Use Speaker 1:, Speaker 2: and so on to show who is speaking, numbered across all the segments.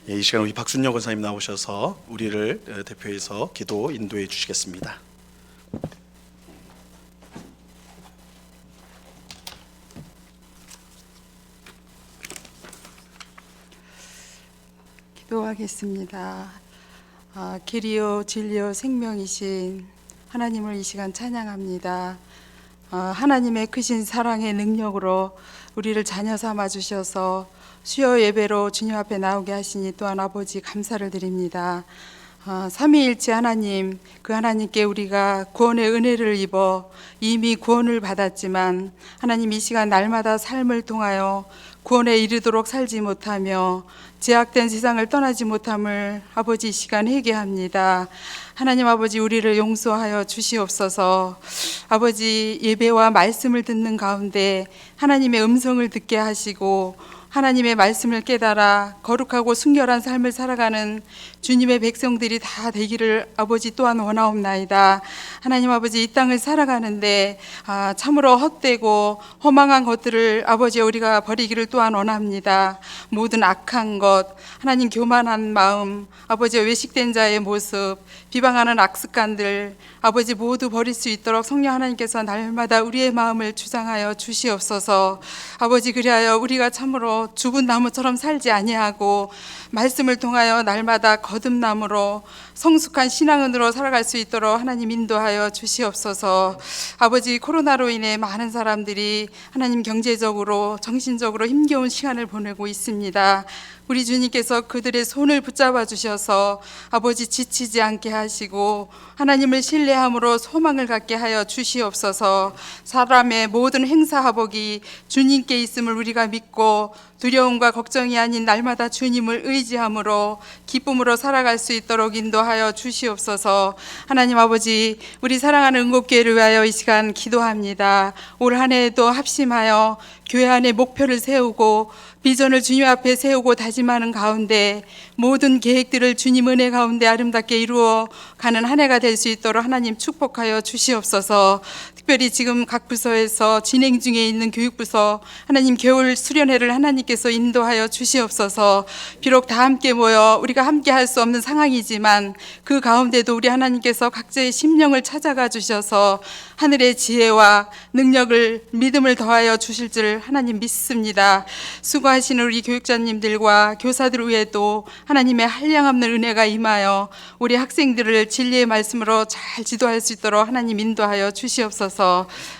Speaker 1: 이 시간 우리 박순영 권사님 나오셔서 우리를 대표해서 기도 인도해 주시겠습니다.
Speaker 2: 기도하겠습니다. 길이요 진리요 생명이신 하나님을 이 시간 찬양합니다. 하나님의 크신 사랑의 능력으로 우리를 자녀 삼아 주셔서 수요 예배로 주님 앞에 나오게 하시니 또한 아버지 감사를 드립니다. 삼위일체 하나님, 그 하나님께 우리가 구원의 은혜를 입어 이미 구원을 받았지만 하나님 이 시간 날마다 삶을 통하여 구원에 이르도록 살지 못하며 제약된 세상을 떠나지 못함을 아버지 이 시간 회개합니다. 하나님 아버지 우리를 용서하여 주시옵소서. 아버지 예배와 말씀을 듣는 가운데 하나님의 음성을 듣게 하시고 하나님의 말씀을 깨달아 거룩하고 순결한 삶을 살아가는 주님의 백성들이 다 되기를 아버지 또한 원하옵나이다. 하나님 아버지 이 땅을 살아가는데 참으로 헛되고 허망한 것들을 아버지 우리가 버리기를 또한 원합니다. 모든 악한 것, 하나님 교만한 마음, 아버지 외식된 자의 모습, 비방하는 악습관들 아버지 모두 버릴 수 있도록 성령 하나님께서 날마다 우리의 마음을 주장하여 주시옵소서. 아버지 그리하여 우리가 참으로 죽은 나무처럼 살지 아니하고 말씀을 통하여 날마다 거듭남으로 성숙한 신앙은으로 살아갈 수 있도록 하나님 인도하여 주시옵소서. 아버지 코로나로 인해 많은 사람들이 하나님 경제적으로 정신적으로 힘겨운 시간을 보내고 있습니다. 우리 주님께서 그들의 손을 붙잡아 주셔서 아버지 지치지 않게 하시고 하나님을 신뢰함으로 소망을 갖게 하여 주시옵소서. 사람의 모든 행사하복이 주님께 있음을 우리가 믿고 두려움과 걱정이 아닌 날마다 주님을 의지함으로 기쁨으로 살아갈 수 있도록 인도하여 주시옵소서. 하나님 아버지 우리 사랑하는 응곡교회를 위하여 이 시간 기도합니다. 올 한 해에도 합심하여 교회 안에 목표를 세우고 비전을 주님 앞에 세우고 다짐하는 가운데 모든 계획들을 주님 은혜 가운데 아름답게 이루어 가는 한 해가 될 수 있도록 하나님 축복하여 주시옵소서. 특별히 지금 각 부서에서 진행 중에 있는 교육부서 하나님 겨울 수련회를 하나님께서 인도하여 주시옵소서. 비록 다 함께 모여 우리가 함께 할 수 없는 상황이지만 그 가운데도 우리 하나님께서 각자의 심령을 찾아가 주셔서 하늘의 지혜와 능력을 믿음을 더하여 주실 줄 하나님 믿습니다. 수고하시는 우리 교육자님들과 교사들 위에도 하나님의 한량없는 은혜가 임하여 우리 학생들을 진리의 말씀으로 잘 지도할 수 있도록 하나님 인도하여 주시옵소서.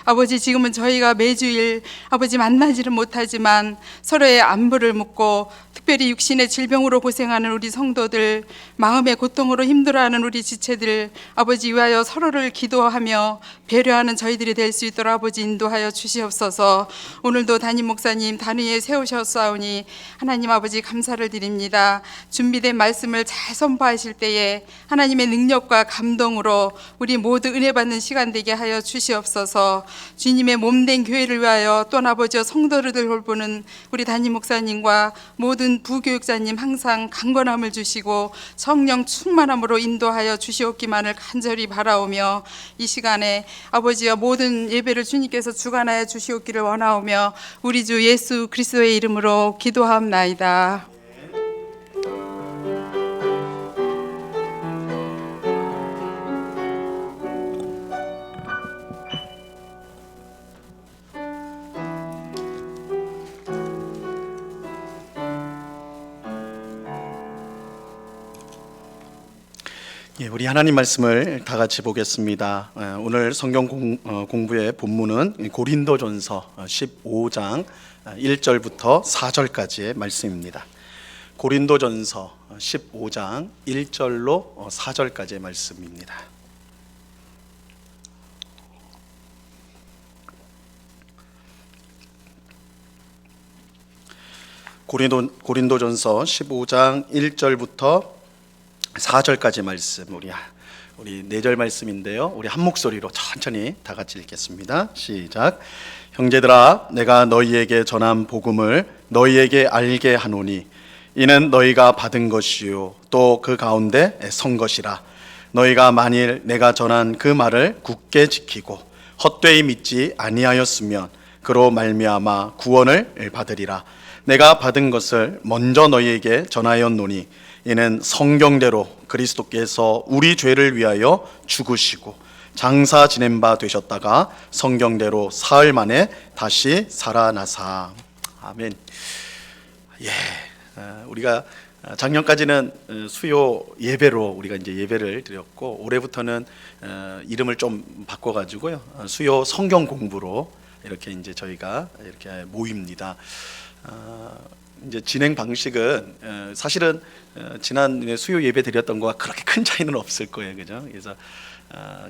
Speaker 2: 아버지 지금은 저희가 매주일 아버지 만나지를 못하지만 서로의 안부를 묻고 특별히 육신의 질병으로 고생하는 우리 성도들, 마음의 고통으로 힘들어하는 우리 지체들 아버지 위하여 서로를 기도하며 배려하는 저희들이 될 수 있도록 아버지 인도하여 주시옵소서. 오늘도 담임 목사님 단위에 세우셨사오니 하나님 아버지 감사를 드립니다. 준비된 말씀을 잘 선포하실 때에 하나님의 능력과 감동으로 우리 모두 은혜 받는 시간 되게 하여 주시옵소서. 주님의 몸된 교회를 위하여 또한 아버지와 성도를 돌보는 우리 담임 목사님과 모든 부교육자님 항상 강건함을 주시고 성령 충만함으로 인도하여 주시옵기만을 간절히 바라오며 이 시간에 아버지와 모든 예배를 주님께서 주관하여 주시옵기를 원하오며 우리 주 예수 그리스도의 이름으로 기도하옵나이다.
Speaker 1: 우리 하나님 말씀을 다 같이 보겠습니다. 오늘 성경 공부의 본문은 고린도전서 15장 1절부터 4절까지의 말씀입니다. 고린도전서 15장 1절로 4절까지의 말씀입니다. 고린도전서 15장 1절부터 4절까지 말씀, 우리 4절 말씀인데요. 우리 한 목소리로 천천히 다 같이 읽겠습니다. 시작. 형제들아, 내가 너희에게 전한 복음을 너희에게 알게 하노니 이는 너희가 받은 것이요 또 그 가운데 선 것이라. 너희가 만일 내가 전한 그 말을 굳게 지키고 헛되이 믿지 아니하였으면 그로 말미암아 구원을 받으리라. 내가 받은 것을 먼저 너희에게 전하였노니 이는 성경대로 그리스도께서 우리 죄를 위하여 죽으시고 장사 지낸 바 되셨다가 성경대로 사흘 만에 다시 살아나사. 아멘. 우리가 작년까지는 수요 예배로 우리가 이제 예배를 드렸고, 올해부터는 이름을 좀 바꿔가지고요, 수요 성경 공부로 이렇게 이제 저희가 이렇게 모입니다. 이제 진행 방식은 사실은 지난 수요 예배 드렸던 거와 그렇게 큰 차이는 없을 거예요, 그죠? 그래서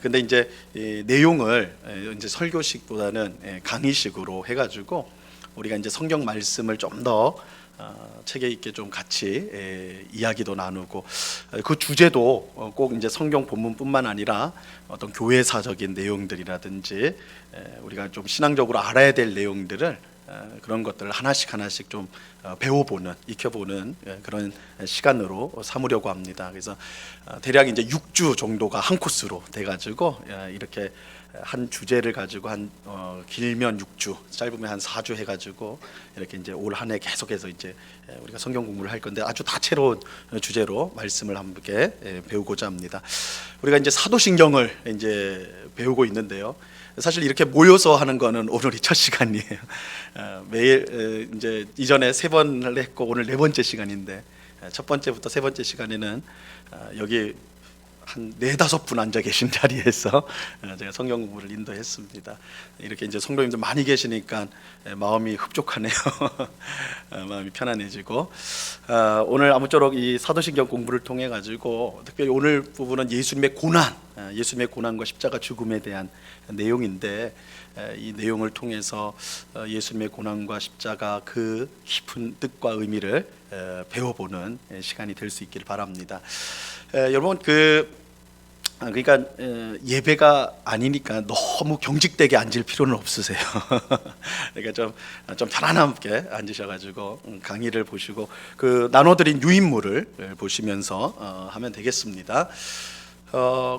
Speaker 1: 근데 이제 내용을 이제 설교식보다는 강의식으로 해가지고 우리가 이제 성경 말씀을 좀 더 체계 있게 좀 같이 이야기도 나누고, 그 주제도 꼭 이제 성경 본문뿐만 아니라 어떤 교회사적인 내용들이라든지 우리가 좀 신앙적으로 알아야 될 내용들을 그런 것들을 하나씩 좀 배워보는, 익혀보는 그런 시간으로 삼으려고 합니다. 그래서 대략 이제 6주 정도가 한 코스로 돼가지고 이렇게 한 주제를 가지고 길면 6주, 짧으면 한 4주 해가지고 이렇게 이제 올 한 해 계속해서 이제 우리가 성경 공부를 할 건데, 아주 다채로운 주제로 말씀을 함께 배우고자 합니다. 우리가 이제 사도신경을 이제 배우고 있는데요. 사실 이렇게 모여서 하는 거는 오늘이 첫 시간이에요. 매일 이제 이전에 3번을 했고 오늘 4번째 시간인데, 첫 번째부터 3번째 시간에는 여기 한 4-5분 앉아 계신 자리에서 제가 성경 공부를 인도했습니다. 이렇게 이제 성도님들 많이 계시니까 마음이 흡족하네요. 마음이 편안해지고, 오늘 아무쪼록 이 사도신경 공부를 통해 가지고 특별히 오늘 부분은 예수님의 고난과 십자가 죽음에 대한 내용인데, 이 내용을 통해서 예수님의 고난과 십자가 그 깊은 뜻과 의미를 배워보는 시간이 될 수 있기를 바랍니다. 여러분, 그러니까 예배가 아니니까 너무 경직되게 앉을 필요는 없으세요. 그러니까 좀 편안하게 앉으셔가지고 강의를 보시고 그 나눠드린 유인물을 보시면서 하면 되겠습니다.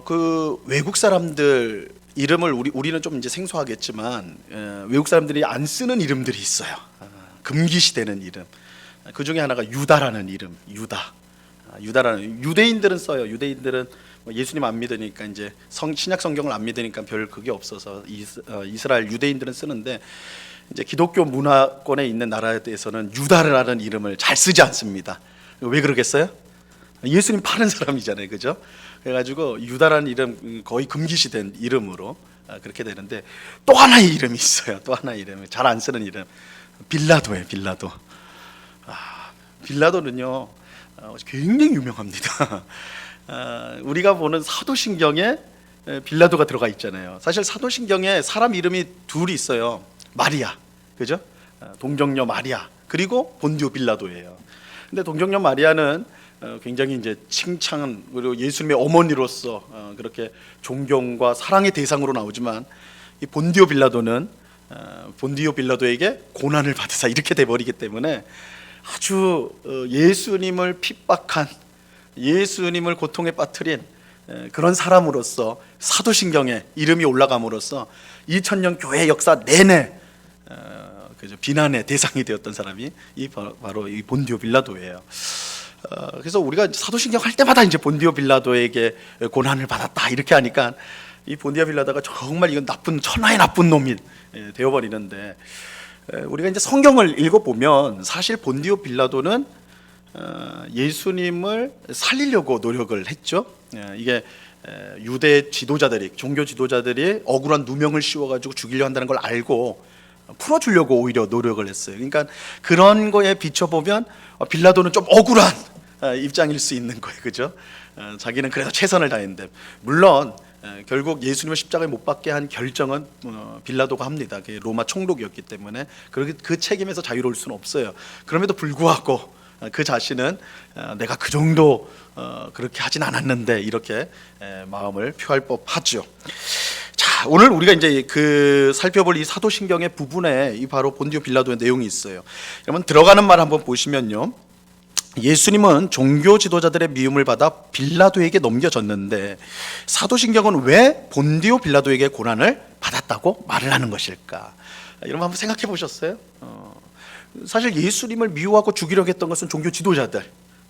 Speaker 1: 그 외국 사람들 이름을 우리는 좀 이제 생소하겠지만 외국 사람들이 안 쓰는 이름들이 있어요. 금기시되는 이름. 그 중에 하나가 유다라는 이름. 유다라는, 유대인들은 써요. 유대인들은 예수님 안 믿으니까 이제 신약 성경을 안 믿으니까 별 그게 없어서 이스라엘 유대인들은 쓰는데, 이제 기독교 문화권에 있는 나라에서는 유다라는 이름을 잘 쓰지 않습니다. 왜 그러겠어요? 예수님 파는 사람이잖아요, 그죠? 그래가지고 유다라는 이름 거의 금기시된 이름으로 그렇게 되는데, 또 하나의 이름이 있어요. 또 하나의 이름, 잘 안 쓰는 이름, 빌라도예요. 빌라도는요 굉장히 유명합니다. 우리가 보는 사도신경에 빌라도가 들어가 있잖아요. 사실 사도신경에 사람 이름이 둘이 있어요. 마리아, 그죠? 동정녀 마리아, 그리고 본디오 빌라도예요. 근데 동정녀 마리아는 굉장히 이제 칭찬, 그리고 예수님의 어머니로서 그렇게 존경과 사랑의 대상으로 나오지만, 이 본디오 빌라도는 본디오 빌라도에게 고난을 받으사 이렇게 돼버리기 때문에 아주 예수님을 핍박한, 예수님을 고통에 빠뜨린 그런 사람으로서 사도신경에 이름이 올라감으로써 2000년 교회 역사 내내 비난의 대상이 되었던 사람이 바로 이 본디오 빌라도예요. 그래서 우리가 사도신경 할 때마다 이제 본디오 빌라도에게 고난을 받았다 이렇게 하니까 이 본디오 빌라도가 정말 이건 천하의 나쁜 놈이 되어버리는데, 우리가 이제 성경을 읽어보면 사실 본디오 빌라도는 예수님을 살리려고 노력을 했죠. 이게 유대 지도자들이, 종교 지도자들이 억울한 누명을 씌워가지고 죽이려 한다는 걸 알고 풀어주려고 오히려 노력을 했어요. 그러니까 그런 거에 비춰보면 빌라도는 좀 억울한 입장일 수 있는 거예요, 그죠? 자기는 그래도 최선을 다했는데, 물론 결국 예수님을 십자가에 못 박게 한 결정은 빌라도가 합니다. 그게 로마 총독이었기 때문에 그 책임에서 자유로울 수는 없어요. 그럼에도 불구하고 그 자신은 내가 그 정도 그렇게 하진 않았는데 이렇게 마음을 표할 법하죠. 자, 오늘 우리가 이제 살펴볼 이 사도신경의 부분에 이 바로 본디오 빌라도의 내용이 있어요. 여러분 들어가는 말 한번 보시면요, 예수님은 종교 지도자들의 미움을 받아 빌라도에게 넘겨졌는데 사도신경은 왜 본디오 빌라도에게 고난을 받았다고 말을 하는 것일까? 여러분 한번 생각해 보셨어요? 사실 예수님을 미워하고 죽이려고 했던 것은 종교 지도자들,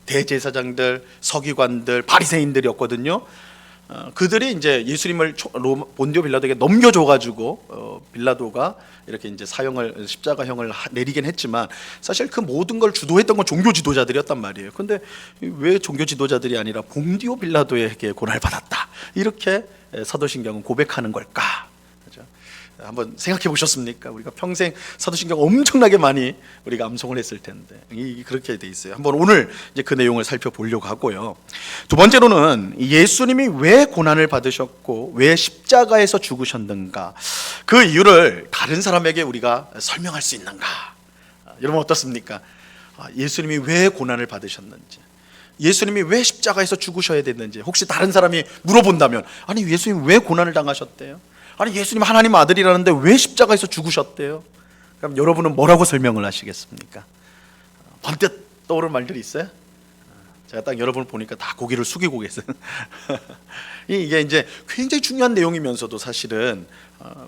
Speaker 1: 대제사장들, 서기관들, 바리새인들이었거든요. 그들이 이제 예수님을 본디오 빌라도에게 넘겨줘가지고 빌라도가 이렇게 이제 사형을 십자가형을 내리긴 했지만 사실 그 모든 걸 주도했던 건 종교 지도자들이었단 말이에요. 근데 왜 종교 지도자들이 아니라 본디오 빌라도에게 고난을 받았다 이렇게 사도신경은 고백하는 걸까? 그죠? 한번 생각해 보셨습니까? 우리가 평생 사도신경 엄청나게 많이 우리가 암송을 했을 텐데 그렇게 돼 있어요. 한번 오늘 이제 그 내용을 살펴보려고 하고요. 두 번째로는 예수님이 왜 고난을 받으셨고 왜 십자가에서 죽으셨는가, 그 이유를 다른 사람에게 우리가 설명할 수 있는가? 여러분 어떻습니까? 예수님이 왜 고난을 받으셨는지, 예수님이 왜 십자가에서 죽으셔야 됐는지 혹시 다른 사람이 물어본다면, 아니 예수님 왜 고난을 당하셨대요? 아니 예수님 하나님 아들이라는데 왜 십자가에서 죽으셨대요? 그럼 여러분은 뭐라고 설명을 하시겠습니까? 번뜩 떠오르는 말들이 있어요? 제가 딱 여러분을 보니까 다 고개를 숙이고 계세요. 이게 이제 굉장히 중요한 내용이면서도 사실은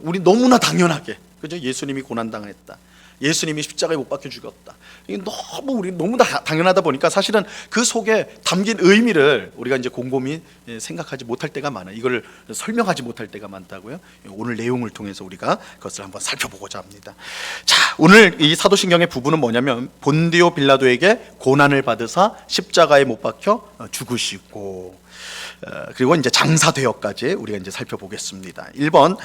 Speaker 1: 우리 너무나 당연하게, 그죠? 예수님이 고난당했다, 예수님이 십자가에 못 박혀 죽였다, 이게 우리 너무 당연하다 보니까 사실은 그 속에 담긴 의미를 우리가 이제 곰곰이 생각하지 못할 때가 많아요. 이걸 설명하지 못할 때가 많다고요. 오늘 내용을 통해서 우리가 그것을 한번 살펴보고자 합니다. 자, 오늘 이 사도신경의 부분은 뭐냐면 본디오 빌라도에게 고난을 받으사 십자가에 못 박혀 죽으시고, 그리고 이제 장사되어까지 우리가 이제 살펴보겠습니다. 1번,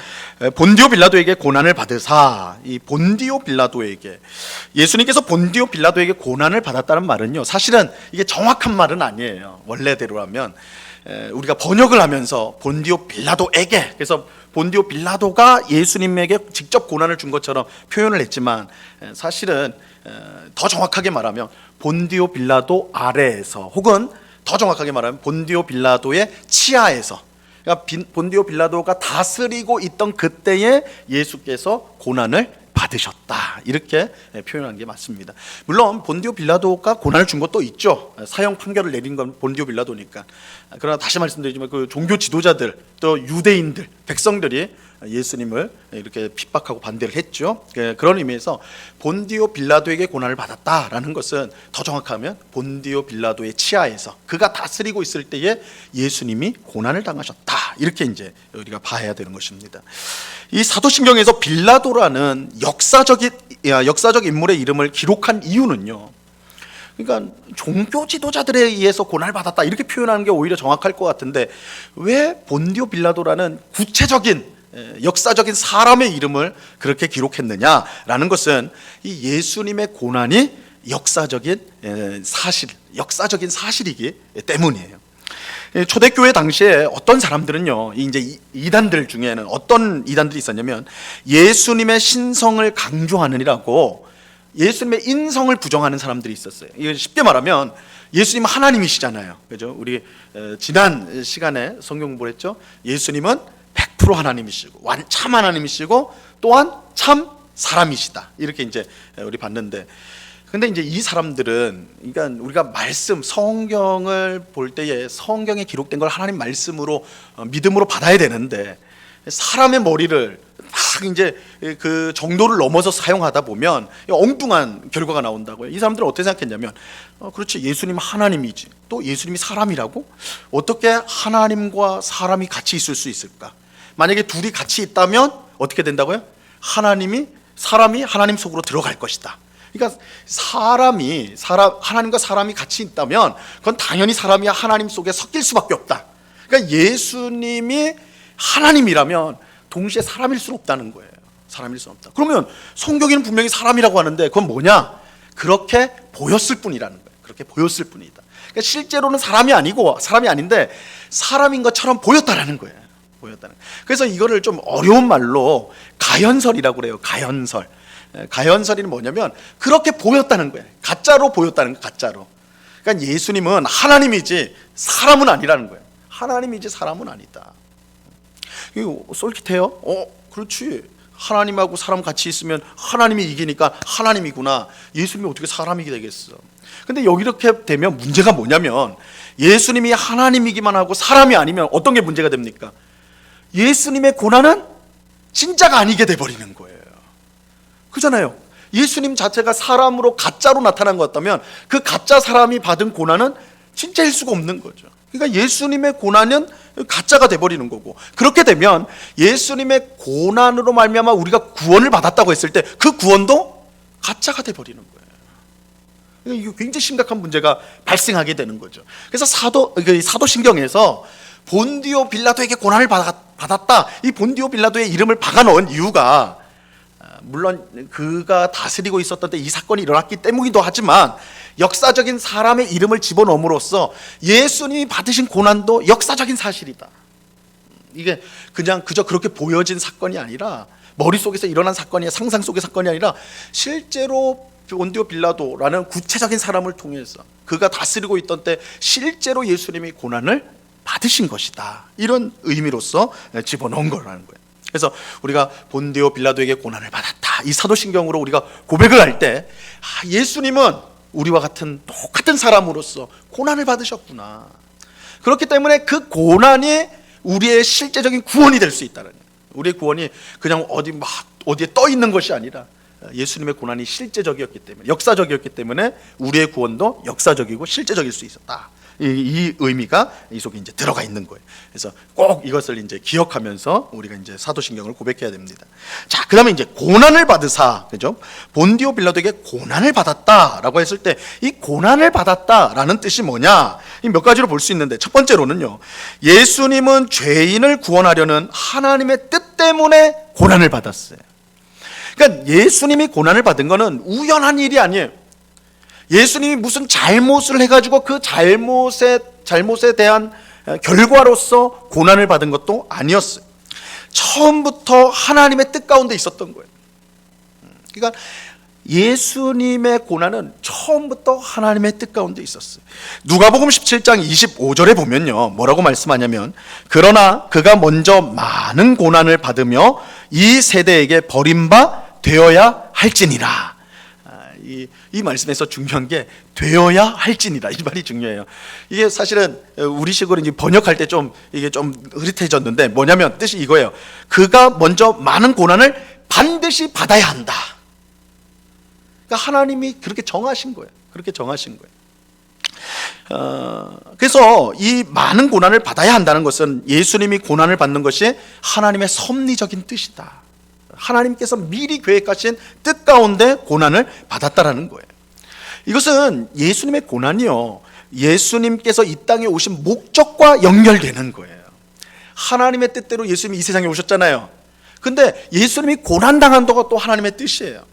Speaker 1: 본디오 빌라도에게 고난을 받으사. 이 본디오 빌라도에게, 예수님께서 본디오 빌라도에게 고난을 받았다는 말은요, 사실은 이게 정확한 말은 아니에요. 원래대로라면 우리가 번역을 하면서 본디오 빌라도에게, 그래서 본디오 빌라도가 예수님에게 직접 고난을 준 것처럼 표현을 했지만 사실은 더 정확하게 말하면 본디오 빌라도 아래에서, 혹은 더 정확하게 말하면 본디오 빌라도의 치하에서, 그러니까 본디오 빌라도가 다스리고 있던 그때에 예수께서 고난을 받으셨다, 이렇게 표현한 게 맞습니다. 물론 본디오 빌라도가 고난을 준 것도 있죠. 사형 판결을 내린 건 본디오 빌라도니까. 그러나 다시 말씀드리지만 그 종교 지도자들, 또 유대인들, 백성들이 예수님을 이렇게 핍박하고 반대를 했죠. 그런 의미에서 본디오 빌라도에게 고난을 받았다라는 것은 더 정확하면 본디오 빌라도의 치하에서 그가 다스리고 있을 때에 예수님이 고난을 당하셨다, 이렇게 이제 우리가 봐야 되는 것입니다. 이 사도신경에서 빌라도라는 역사적 인물의 이름을 기록한 이유는요, 그러니까 종교 지도자들에 의해서 고난을 받았다 이렇게 표현하는 게 오히려 정확할 것 같은데, 왜 본디오 빌라도라는 구체적인 역사적인 사람의 이름을 그렇게 기록했느냐라는 것은 이 예수님의 고난이 역사적인 사실이기 때문이에요. 초대교회 당시에 어떤 사람들은요, 이제 이단들 중에는 어떤 이단들이 있었냐면 예수님의 신성을 강조하느니라고 예수님의 인성을 부정하는 사람들이 있었어요. 이거 쉽게 말하면 예수님은 하나님이시잖아요, 그죠? 우리 지난 시간에 성경 공부를 했죠. 예수님은 100% 하나님이시고 참 하나님이시고 또한 참 사람이시다, 이렇게 이제 우리 봤는데, 근데 이제 이 사람들은, 그러니까 우리가 성경을 볼 때에 성경에 기록된 걸 하나님 말씀으로 믿음으로 받아야 되는데, 사람의 머리를 막 이제 그 정도를 넘어서 사용하다 보면 엉뚱한 결과가 나온다고요. 이 사람들은 어떻게 생각했냐면, 그렇지, 예수님은 하나님이지 또 예수님이 사람이라고? 어떻게 하나님과 사람이 같이 있을 수 있을까? 만약에 둘이 같이 있다면 어떻게 된다고요? 사람이 하나님 속으로 들어갈 것이다. 그러니까 하나님과 사람이 같이 있다면 그건 당연히 사람이 하나님 속에 섞일 수밖에 없다. 그러니까 예수님이 하나님이라면 동시에 사람일 수는 없다는 거예요. 사람일 수는 없다. 그러면 성경에는 분명히 사람이라고 하는데 그건 뭐냐? 그렇게 보였을 뿐이라는 거예요. 그렇게 보였을 뿐이다. 그러니까 실제로는 사람이 아닌데 사람인 것처럼 보였다라는 거예요. 그래서 이거를 좀 어려운 말로 가현설이라고 그래요. 가현설이 뭐냐면 그렇게 보였다는 거예요. 가짜로 보였다는 거예요. 가짜로. 그러니까 예수님은 하나님이지 사람은 아니라는 거예요. 하나님이지 사람은 아니다. 이거 솔깃해요? 그렇지. 하나님하고 사람 같이 있으면 하나님이 이기니까 하나님이구나. 예수님이 어떻게 사람이 되겠어? 근데 여기 이렇게 되면 문제가 뭐냐면, 예수님이 하나님이기만 하고 사람이 아니면 어떤 게 문제가 됩니까? 예수님의 고난은 진짜가 아니게 돼버리는 거예요. 그잖아요. 예수님 자체가 사람으로 가짜로 나타난 것 같다면 그 가짜 사람이 받은 고난은 진짜일 수가 없는 거죠. 그러니까 예수님의 고난은 가짜가 돼버리는 거고, 그렇게 되면 예수님의 고난으로 말미암아 우리가 구원을 받았다고 했을 때 그 구원도 가짜가 돼버리는 거예요. 그러니까 이거 굉장히 심각한 문제가 발생하게 되는 거죠. 그래서 사도신경에서 본디오 빌라도에게 고난을 받았다, 이 본디오 빌라도의 이름을 박아넣은 이유가 물론 그가 다스리고 있었던 때 이 사건이 일어났기 때문이기도 하지만 역사적인 사람의 이름을 집어넣음으로써 예수님이 받으신 고난도 역사적인 사실이다. 이게 그저 그렇게 보여진 사건이 아니라, 머릿속에서 일어난 사건이, 상상 속의 사건이 아니라 실제로 본디오 빌라도라는 구체적인 사람을 통해서 그가 다스리고 있던 때 실제로 예수님이 고난을 받으신 것이다, 이런 의미로서 집어넣은 거라는 거예요. 그래서 우리가 본디오 빌라도에게 고난을 받았다, 이 사도신경으로 우리가 고백을 할 때 예수님은 우리와 같은 똑같은 사람으로서 고난을 받으셨구나, 그렇기 때문에 그 고난이 우리의 실제적인 구원이 될 수 있다는 거예요. 우리의 구원이 그냥 어디에 떠 있는 것이 아니라 예수님의 고난이 실제적이었기 때문에, 역사적이었기 때문에 우리의 구원도 역사적이고 실제적일 수 있었다, 이 의미가 이 속에 이제 들어가 있는 거예요. 그래서 꼭 이것을 이제 기억하면서 우리가 이제 사도신경을 고백해야 됩니다. 자, 그다음에 이제 고난을 받으사, 그죠? 본디오 빌라도에게 고난을 받았다라고 했을 때 이 고난을 받았다라는 뜻이 뭐냐? 몇 가지로 볼 수 있는데, 첫 번째로는요, 예수님은 죄인을 구원하려는 하나님의 뜻 때문에 고난을 받았어요. 그러니까 예수님이 고난을 받은 것은 우연한 일이 아니에요. 예수님이 무슨 잘못을 해가지고 그 잘못에 대한 결과로서 고난을 받은 것도 아니었어요. 처음부터 하나님의 뜻 가운데 있었던 거예요. 그러니까 예수님의 고난은 처음부터 하나님의 뜻 가운데 있었어요. 누가복음 17장 25절에 보면요, 뭐라고 말씀하냐면, 그러나 그가 먼저 많은 고난을 받으며 이 세대에게 버림바 되어야 할지니라. 이 말씀에서 중요한 게 되어야 할지니라, 이 말이 중요해요. 이게 사실은 우리식으로 이제 번역할 때 이게 좀 흐릿해졌는데, 뭐냐면 뜻이 이거예요. 그가 먼저 많은 고난을 반드시 받아야 한다. 그러니까 하나님이 그렇게 정하신 거예요. 그렇게 정하신 거예요. 그래서 이 많은 고난을 받아야 한다는 것은 예수님이 고난을 받는 것이 하나님의 섭리적인 뜻이다. 하나님께서 미리 계획하신 뜻 가운데 고난을 받았다라는 거예요. 이것은 예수님의 고난이요, 예수님께서 이 땅에 오신 목적과 연결되는 거예요. 하나님의 뜻대로 예수님이 이 세상에 오셨잖아요. 근데 예수님이 고난당한 것도 또 하나님의 뜻이에요.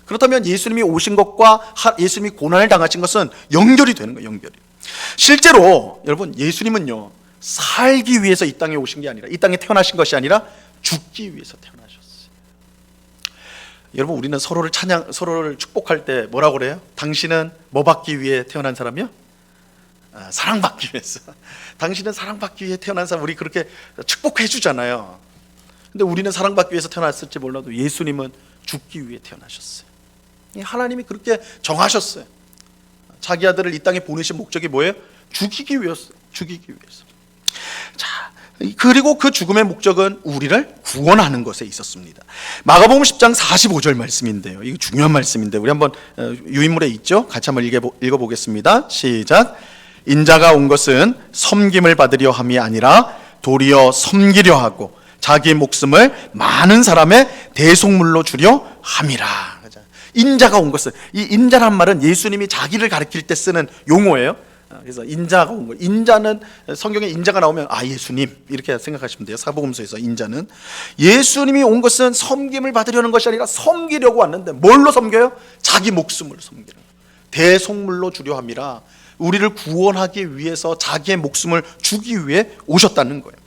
Speaker 1: 그렇다면 예수님이 오신 것과 예수님이 고난을 당하신 것은 연결이 되는 거예요. 연결이. 실제로 여러분, 예수님은요, 살기 위해서 이 땅에 오신 게 아니라, 이 땅에 태어나신 것이 아니라 죽기 위해서 태어나셨어요. 여러분, 우리는 서로를 축복할 때 뭐라고 그래요? 당신은 뭐 받기 위해 태어난 사람이요? 사랑받기 위해서. 당신은 사랑받기 위해 태어난 사람, 우리 그렇게 축복해 주잖아요. 근데 우리는 사랑받기 위해서 태어났을지 몰라도 예수님은 죽기 위해 태어나셨어요. 하나님이 그렇게 정하셨어요. 자기 아들을 이 땅에 보내신 목적이 뭐예요? 죽이기 위해서. 자, 그리고 그 죽음의 목적은 우리를 구원하는 것에 있었습니다. 마가복음 10장 45절 말씀인데요, 이거 중요한 말씀인데 우리 한번 유인물에 있죠? 같이 한번 읽어보겠습니다. 시작. 인자가 온 것은 섬김을 받으려 함이 아니라 도리어 섬기려 하고 자기 목숨을 많은 사람의 대속물로 주려 함이라. 인자가 온 것은, 이 인자란 말은 예수님이 자기를 가리킬 때 쓰는 용어예요. 그래서 인자가 온 거예요. 인자는, 성경에 인자가 나오면 예수님 이렇게 생각하시면 돼요. 사복음서에서 인자는 예수님이 온 것은 섬김을 받으려는 것이 아니라 섬기려고 왔는데, 뭘로 섬겨요? 자기 목숨을 섬기는 거예요. 대속물로 주려 함이라, 우리를 구원하기 위해서 자기의 목숨을 주기 위해 오셨다는 거예요.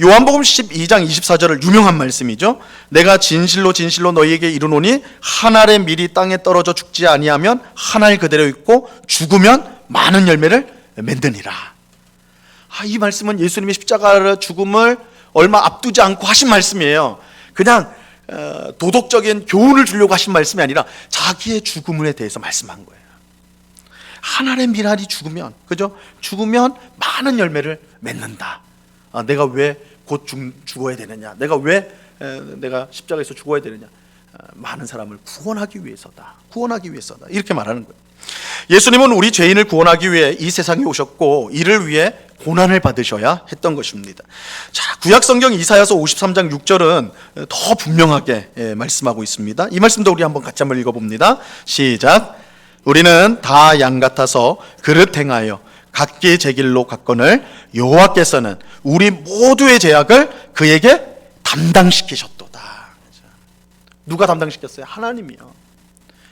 Speaker 1: 요한복음 12장 24절을 유명한 말씀이죠. 내가 진실로 진실로 너희에게 이르노니 한 알의 밀이 땅에 떨어져 죽지 아니하면 한 알 그대로 있고 죽으면 많은 열매를 맺느니라. 이 말씀은 예수님의 십자가 죽음을 얼마 앞두지 않고 하신 말씀이에요. 그냥 도덕적인 교훈을 주려고 하신 말씀이 아니라 자기의 죽음에 대해서 말씀한 거예요. 한 알의 밀알이 죽으면, 그죠? 죽으면 많은 열매를 맺는다. 내가 왜 곧 죽어야 되느냐? 내가 왜 내가 십자가에서 죽어야 되느냐? 많은 사람을 구원하기 위해서다. 구원하기 위해서다. 이렇게 말하는 거예요. 예수님은 우리 죄인을 구원하기 위해 이 세상에 오셨고 이를 위해 고난을 받으셔야 했던 것입니다. 자, 구약성경 이사야서 53장 6절은 더 분명하게 말씀하고 있습니다. 이 말씀도 우리 한번 같이 한번 읽어봅니다. 시작. 우리는 다 양 같아서 그릇 행하여 각기 제 길로 갔거늘 여호와께서는 우리 모두의 죄악을 그에게 담당시키셨도다. 누가 담당시켰어요? 하나님이요.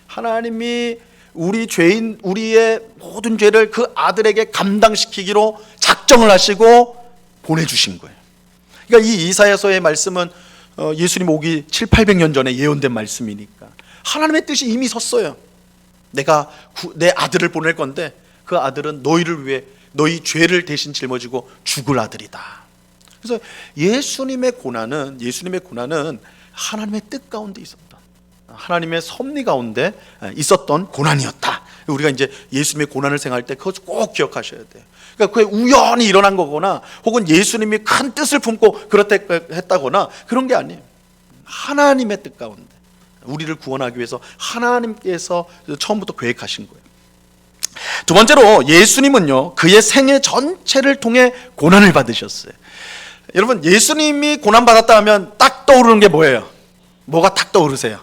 Speaker 1: 하나님이 우리 죄인, 우리의 모든 죄를 그 아들에게 감당시키기로 작정을 하시고 보내주신 거예요. 그러니까 이 이사야서의 말씀은 예수님 오기 7, 800년 전에 예언된 말씀이니까 하나님의 뜻이 이미 섰어요. 내가 내 아들을 보낼 건데 그 아들은 너희를 위해 너희 죄를 대신 짊어지고 죽을 아들이다. 그래서 예수님의 고난은 하나님의 뜻 가운데 있었다. 하나님의 섭리 가운데 있었던 고난이었다. 우리가 이제 예수님의 고난을 생각할 때 그것 꼭 기억하셔야 돼요. 그러니까 그게 우연히 일어난 거거나 혹은 예수님이 큰 뜻을 품고 그렇다 했다거나 그런 게 아니에요. 하나님의 뜻 가운데 우리를 구원하기 위해서 하나님께서 처음부터 계획하신 거예요. 두 번째로 예수님은요, 그의 생애 전체를 통해 고난을 받으셨어요. 여러분, 예수님이 고난받았다 하면 딱 떠오르는 게 뭐예요? 뭐가 딱 떠오르세요?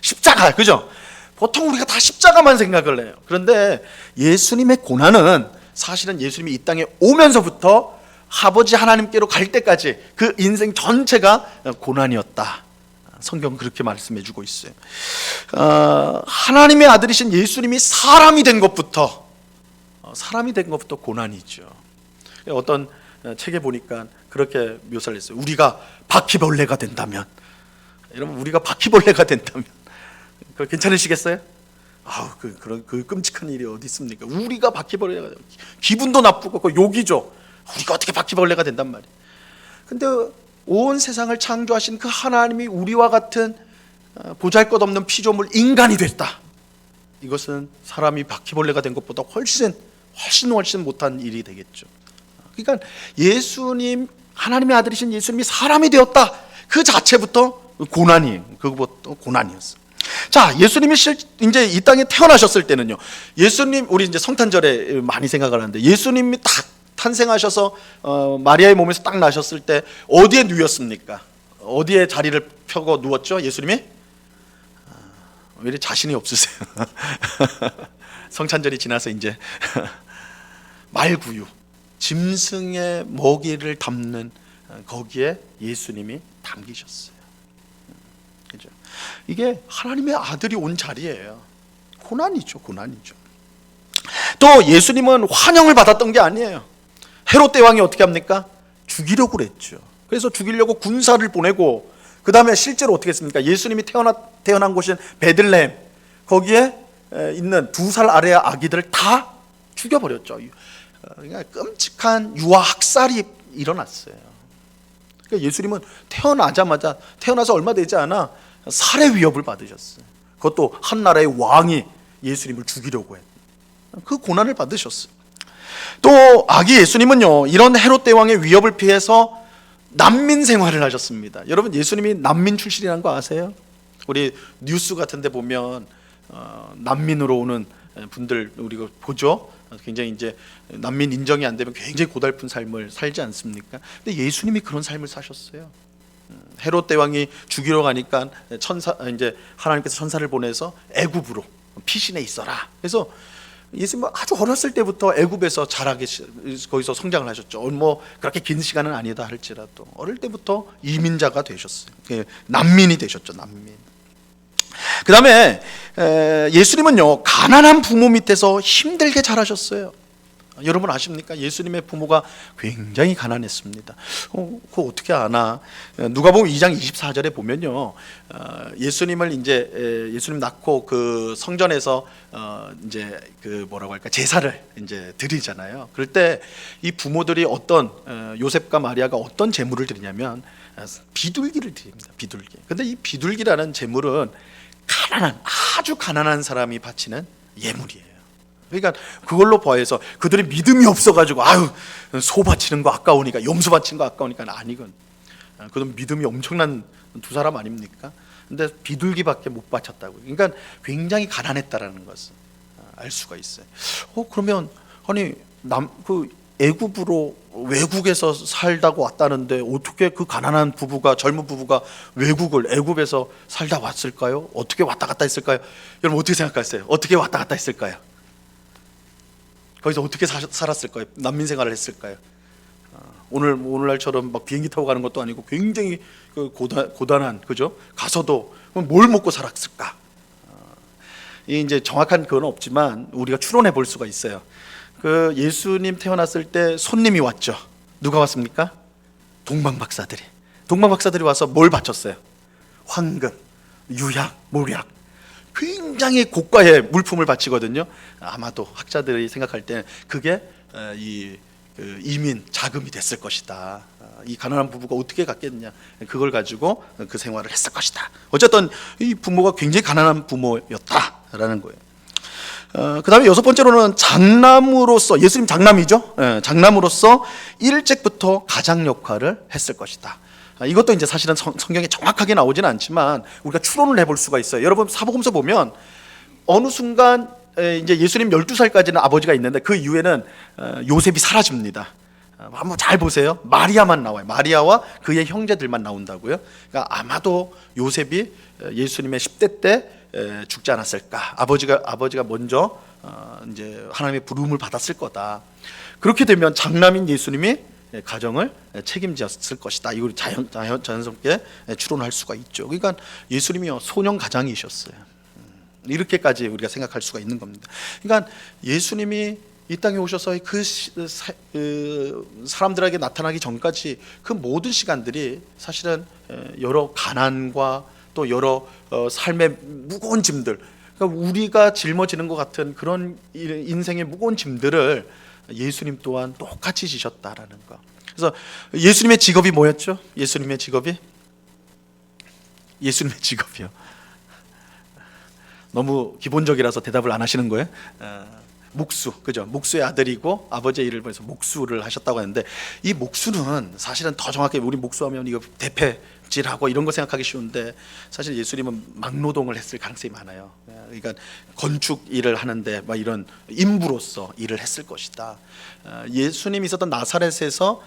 Speaker 1: 십자가, 그죠? 보통 우리가 다 십자가만 생각을 해요. 그런데 예수님의 고난은 사실은 예수님이 이 땅에 오면서부터 아버지 하나님께로 갈 때까지 그 인생 전체가 고난이었다. 성경은 그렇게 말씀해 주고 있어요. 하나님의 아들이신 예수님이 사람이 된 것부터 고난이죠. 어떤 책에 보니까 그렇게 묘사를 했어요. 우리가 바퀴벌레가 된다면, 여러분, 우리가 바퀴벌레가 된다면 그거 괜찮으시겠어요? 그런 끔찍한 일이 어디 있습니까? 우리가 바퀴벌레가, 기분도 나쁘고 그 욕이죠. 우리가 어떻게 바퀴벌레가 된단 말이에요. 근데 온 세상을 창조하신 그 하나님이 우리와 같은 보잘것없는 피조물 인간이 됐다. 이것은 사람이 바퀴벌레가 된 것보다 훨씬 못한 일이 되겠죠. 그러니까 예수님, 하나님의 아들이신 예수님이 사람이 되었다. 그 자체부터 그것부터 고난이었어요. 자, 예수님이 이제 이 땅에 태어나셨을 때는요, 예수님, 우리 이제 성탄절에 많이 생각을 하는데, 예수님이 딱 탄생하셔서 마리아의 몸에서 딱 나셨을 때 어디에 누웠습니까? 어디에 자리를 펴고 누웠죠? 예수님이? 왜 이렇게 자신이 없으세요? 성탄절이 지나서 이제 말구유, 짐승의 먹이를 담는 거기에 예수님이 담기셨어요. 그죠? 이게 하나님의 아들이 온 자리예요. 고난이죠. 또 예수님은 환영을 받았던 게 아니에요. 헤롯 대왕이 어떻게 합니까? 죽이려고 그랬죠. 그래서 죽이려고 군사를 보내고, 그 다음에 실제로 어떻게 했습니까? 예수님이 태어난 곳인 베들레헴, 거기에 있는 2살 아래의 아기들을 다 죽여버렸죠. 그러니까 끔찍한 유아 학살이 일어났어요. 그러니까 예수님은 태어나서 얼마 되지 않아 살해 위협을 받으셨어요. 그것도 한 나라의 왕이 예수님을 죽이려고 했어요. 그 고난을 받으셨어요. 또 아기 예수님은요, 이런 헤롯 대왕의 위협을 피해서 난민 생활을 하셨습니다. 여러분, 예수님이 난민 출신이라는 거 아세요? 우리 뉴스 같은 데 보면 난민으로 오는 분들 우리가 보죠. 굉장히 이제 난민 인정이 안 되면 굉장히 고달픈 삶을 살지 않습니까? 근데 예수님이 그런 삶을 사셨어요. 헤롯 대왕이 죽이러 가니까 이제 하나님께서 천사를 보내서 애굽으로 피신해 있어라. 그래서 예수님은 아주 어렸을 때부터 애굽에서 자라게, 거기서 성장을 하셨죠. 뭐 그렇게 긴 시간은 아니다 할지라도 어릴 때부터 이민자가 되셨어요. 난민이 되셨죠. 난민. 그 다음에 예수님은요, 가난한 부모 밑에서 힘들게 자라셨어요. 여러분 아십니까? 예수님의 부모가 굉장히 가난했습니다. 그거 어떻게 아나? 누가복음 2장 24절에 보면요, 예수님을 이제 예수님 낳고 그 성전에서 이제 그 뭐라고 할까, 제사를 이제 드리잖아요. 그럴 때 이 부모들이 어떤 요셉과 마리아가 어떤 제물을 드리냐면 비둘기를 드립니다. 비둘기. 근데 이 비둘기라는 제물은 아주 가난한 사람이 바치는 예물이에요. 그러니까 그걸로 보아서 그들이 믿음이 없어가지고 소 바치는 거 아까우니까, 염소 바치는 거 아까우니까 아니건, 그건 믿음이 엄청난 두 사람 아닙니까? 근데 비둘기밖에 못 바쳤다고. 그러니까 굉장히 가난했다라는 것을 알 수가 있어요. 그러면 아니 그 애굽으로 외국에서 살다가 왔다는데 어떻게 그 가난한 부부가, 젊은 부부가 외국을, 애굽에서 살다 왔을까요? 어떻게 왔다 갔다 했을까요? 여러분 어떻게 생각하세요? 어떻게 왔다 갔다 했을까요? 거기서 어떻게 살았을까요? 난민 생활을 했을까요? 오늘날처럼 막 비행기 타고 가는 것도 아니고 굉장히 그 고단한, 그죠? 가서도 뭘 먹고 살았을까? 이 이제 정확한 그건 없지만 우리가 추론해 볼 수가 있어요. 그 예수님 태어났을 때 손님이 왔죠. 누가 왔습니까? 동방박사들이 와서 뭘 바쳤어요? 황금, 유향, 몰약, 굉장히 고가의 물품을 바치거든요. 아마도 학자들이 생각할 때 그게 이민 자금이 됐을 것이다. 이 가난한 부부가 어떻게 갔겠느냐, 그걸 가지고 그 생활을 했을 것이다. 어쨌든 이 부모가 굉장히 가난한 부모였다라는 거예요. 그 다음에 여섯 번째로는 장남으로서, 예수님 장남이죠. 장남으로서 일찍부터 가장 역할을 했을 것이다. 이것도 이제 사실은 성경에 정확하게 나오지는 않지만 우리가 추론을 해볼 수가 있어요. 여러분 사복음서 보면 어느 순간 이제 예수님 12살까지는 아버지가 있는데 그 이후에는 요셉이 사라집니다. 한번 잘 보세요. 마리아만 나와요. 마리아와 그의 형제들만 나온다고요. 그러니까 아마도 요셉이 예수님의 10대 때 죽지 않았을까. 아버지가 먼저 이제 하나님의 부름을 받았을 거다. 그렇게 되면 장남인 예수님이 가정을 책임졌을 것이다. 이걸 자연스럽게 추론할 수가 있죠. 그러니까 예수님이요 소년 가장이셨어요. 이렇게까지 우리가 생각할 수가 있는 겁니다. 그러니까 예수님이 이 땅에 오셔서 그 사람들에게 나타나기 전까지 그 모든 시간들이 사실은 여러 가난과 또 여러 삶의 무거운 짐들, 그러니까 우리가 짊어지는 것 같은 그런 인생의 무거운 짐들을 예수님 또한 똑같이 지셨다라는 거. 그래서 예수님의 직업이 뭐였죠? 예수님의 직업이요. 너무 기본적이라서 대답을 안 하시는 거예요. 목수, 그죠? 목수의 아들이고 아버지의 일을 보면서 목수를 하셨다고 하는데, 이 목수는 사실은 더 정확히 우리 목수하면 이거 대패질하고 이런 거 생각하기 쉬운데 사실 예수님은 막노동을 했을 가능성이 많아요. 그러니까 건축 일을 하는데 막 이런 인부로서 일을 했을 것이다. 예수님이 있었던 나사렛에서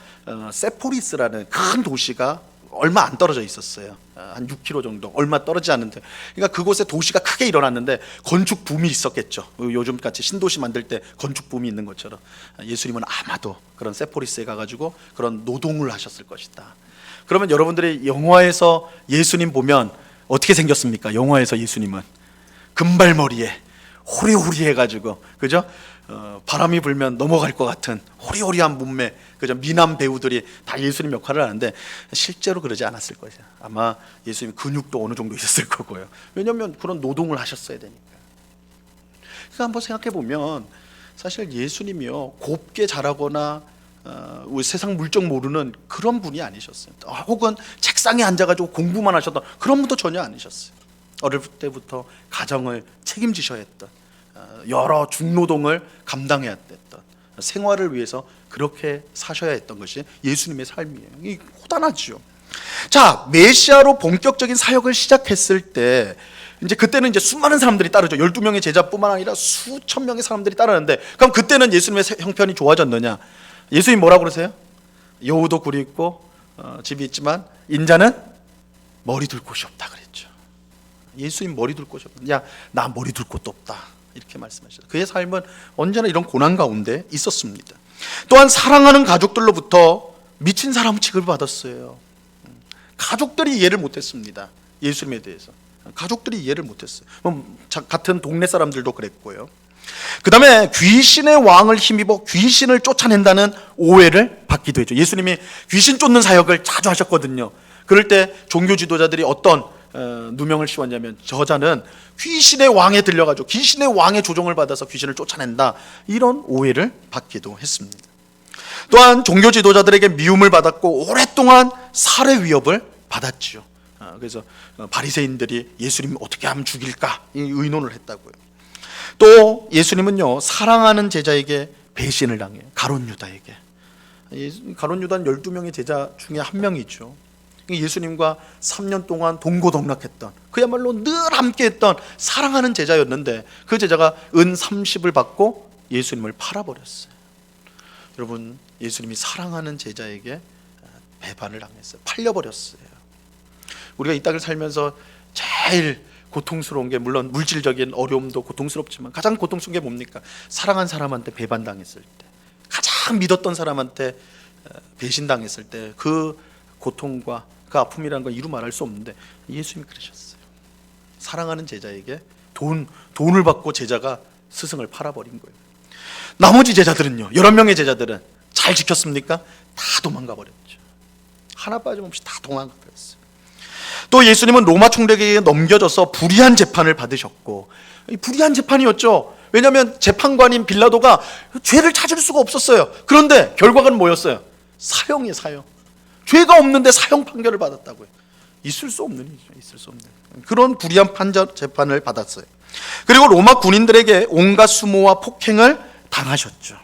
Speaker 1: 세포리스라는 큰 도시가 얼마 안 떨어져 있었어요. 한 6km 정도, 얼마 떨어지지 않는데, 그러니까 그곳에 도시가 크게 일어났는데 건축 붐이 있었겠죠. 요즘 같이 신도시 만들 때 건축 붐이 있는 것처럼 예수님은 아마도 그런 세포리스에 가가지고 그런 노동을 하셨을 것이다. 그러면 여러분들이 영화에서 예수님 보면 어떻게 생겼습니까? 영화에서 예수님은 금발머리에 호리호리해가지고, 그죠? 바람이 불면 넘어갈 것 같은 호리호리한 몸매, 그죠? 미남 배우들이 다 예수님 역할을 하는데 실제로 그러지 않았을 거예요. 아마 예수님 근육도 어느 정도 있었을 거고요. 왜냐하면 그런 노동을 하셨어야 되니까. 그러니까 한번 생각해 보면 사실 예수님이요 곱게 자라거나 세상 물정 모르는 그런 분이 아니셨어요. 혹은 책상에 앉아가지고 공부만 하셨던 그런 분도 전혀 아니셨어요. 어릴 때부터 가정을 책임지셔야 했던, 여러 중노동을 감당해야 했던, 생활을 위해서 그렇게 사셔야 했던 것이 예수님의 삶이에요. 이 호단하죠. 자, 메시아로 본격적인 사역을 시작했을 때 이제 그때는 이제 수많은 사람들이 따르죠. 12명의 제자뿐만 아니라 수천 명의 사람들이 따르는데, 그럼 그때는 예수님의 형편이 좋아졌느냐? 예수님 뭐라고 그러세요? 여우도 굴이 있고 집이 있지만 인자는 머리 둘 곳이 없다 그랬죠. 예수님 머리 둘 곳이 없다. 야, 나 머리 둘 곳도 없다. 이렇게 말씀하셨어요. 그의 삶은 언제나 이런 고난 가운데 있었습니다. 또한 사랑하는 가족들로부터 미친 사람 취급을 받았어요. 가족들이 이해를 못했습니다. 예수님에 대해서 가족들이 이해를 못했어요. 같은 동네 사람들도 그랬고요. 그 다음에 귀신의 왕을 힘입어 귀신을 쫓아낸다는 오해를 받기도 했죠. 예수님이 귀신 쫓는 사역을 자주 하셨거든요. 그럴 때 종교 지도자들이 어떤 누명을 씌웠냐면, 저자는 귀신의 왕에 들려가지고 귀신의 왕의 조종을 받아서 귀신을 쫓아낸다, 이런 오해를 받기도 했습니다. 또한 종교 지도자들에게 미움을 받았고 오랫동안 살해 위협을 받았지요. 그래서 바리새인들이 예수님 어떻게 하면 죽일까 의논을 했다고요. 또 예수님은요 사랑하는 제자에게 배신을 당해요. 가롯 유다에게. 가롯 유다는 12명의 제자 중에 한 명이죠. 예수님과 3년 동안 동고동락했던, 그야말로 늘 함께했던 사랑하는 제자였는데 그 제자가 은 30을 받고 예수님을 팔아버렸어요. 여러분, 예수님이 사랑하는 제자에게 배반을 당했어요. 팔려버렸어요. 우리가 이 땅을 살면서 제일 고통스러운 게, 물론 물질적인 어려움도 고통스럽지만 가장 고통스러운 게 뭡니까? 사랑한 사람한테 배반당했을 때, 가장 믿었던 사람한테 배신당했을 때 그 고통과 그 아픔이라는 걸 이루 말할 수 없는데 예수님이 그러셨어요. 사랑하는 제자에게 돈을 받고 제자가 스승을 팔아버린 거예요. 나머지 제자들은요, 11명의 제자들은 잘 지켰습니까? 다 도망가 버렸죠. 하나 빠짐없이 다 도망가 버렸어요. 또 예수님은 로마 총독에게 넘겨져서 불의한 재판을 받으셨고, 불의한 재판이었죠. 왜냐하면 재판관인 빌라도가 죄를 찾을 수가 없었어요. 그런데 결과는 뭐였어요? 사형이에요, 사형. 죄가 없는데 사형 판결을 받았다고요. 있을 수 없는 일이죠. 있을 수 없는 그런 불의한 재판을 받았어요. 그리고 로마 군인들에게 온갖 수모와 폭행을 당하셨죠.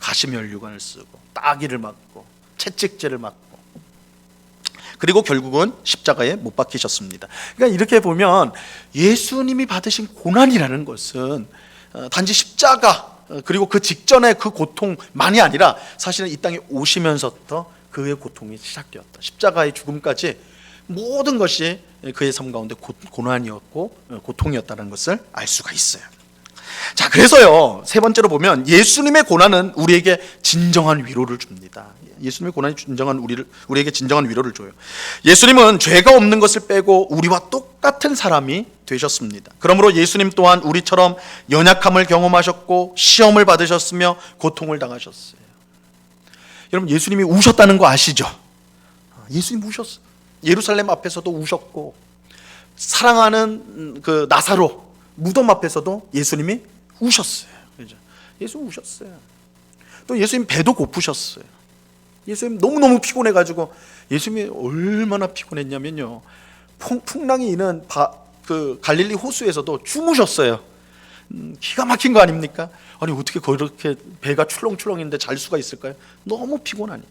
Speaker 1: 가시면류관을 쓰고 따귀를 맞고 채찍질을 맞고, 그리고 결국은 십자가에 못 박히셨습니다. 그러니까 이렇게 보면 예수님이 받으신 고난이라는 것은 단지 십자가 그리고 그 직전의 그 고통만이 아니라 사실은 이 땅에 오시면서부터 그의 고통이 시작되었다. 십자가의 죽음까지 모든 것이 그의 삶 가운데 고난이었고 고통이었다는 것을 알 수가 있어요. 자, 그래서요, 세 번째로 보면 예수님의 고난은 우리에게 진정한 위로를 줍니다. 예수님의 고난이 우리에게 진정한 위로를 줘요. 예수님은 죄가 없는 것을 빼고 우리와 똑같은 사람이 되셨습니다. 그러므로 예수님 또한 우리처럼 연약함을 경험하셨고 시험을 받으셨으며 고통을 당하셨어요. 여러분, 예수님이 우셨다는 거 아시죠? 예수님 우셨어요. 예루살렘 앞에서도 우셨고, 사랑하는 그 나사로 무덤 앞에서도 예수님이 우셨어요. 그죠? 예수님 우셨어요. 또 예수님 배도 고프셨어요. 예수님 너무너무 피곤해가지고, 예수님이 얼마나 피곤했냐면요, 풍랑이 있는 그 갈릴리 호수에서도 주무셨어요. 기가 막힌 거 아닙니까? 아니, 어떻게 그렇게 배가 출렁출렁인데 잘 수가 있을까요? 너무 피곤하니까.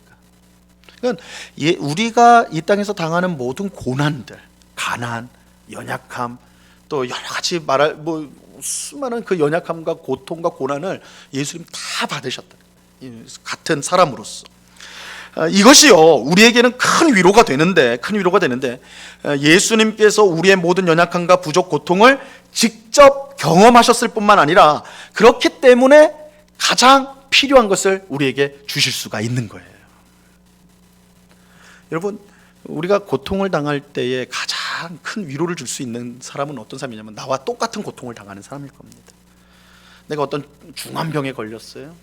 Speaker 1: 그러니까 우리가 이 땅에서 당하는 모든 고난들, 가난, 연약함, 또 여러 가지 수많은 그 연약함과 고통과 고난을 예수님 다 받으셨다. 같은 사람으로서. 이것이요, 우리에게는 큰 위로가 되는데 예수님께서 우리의 모든 연약함과 부족, 고통을 직접 경험하셨을 뿐만 아니라 그렇기 때문에 가장 필요한 것을 우리에게 주실 수가 있는 거예요. 여러분, 우리가 고통을 당할 때에 가장 큰 위로를 줄 수 있는 사람은 어떤 사람이냐면 나와 똑같은 고통을 당하는 사람일 겁니다. 내가 어떤 중한 병에 걸렸어요.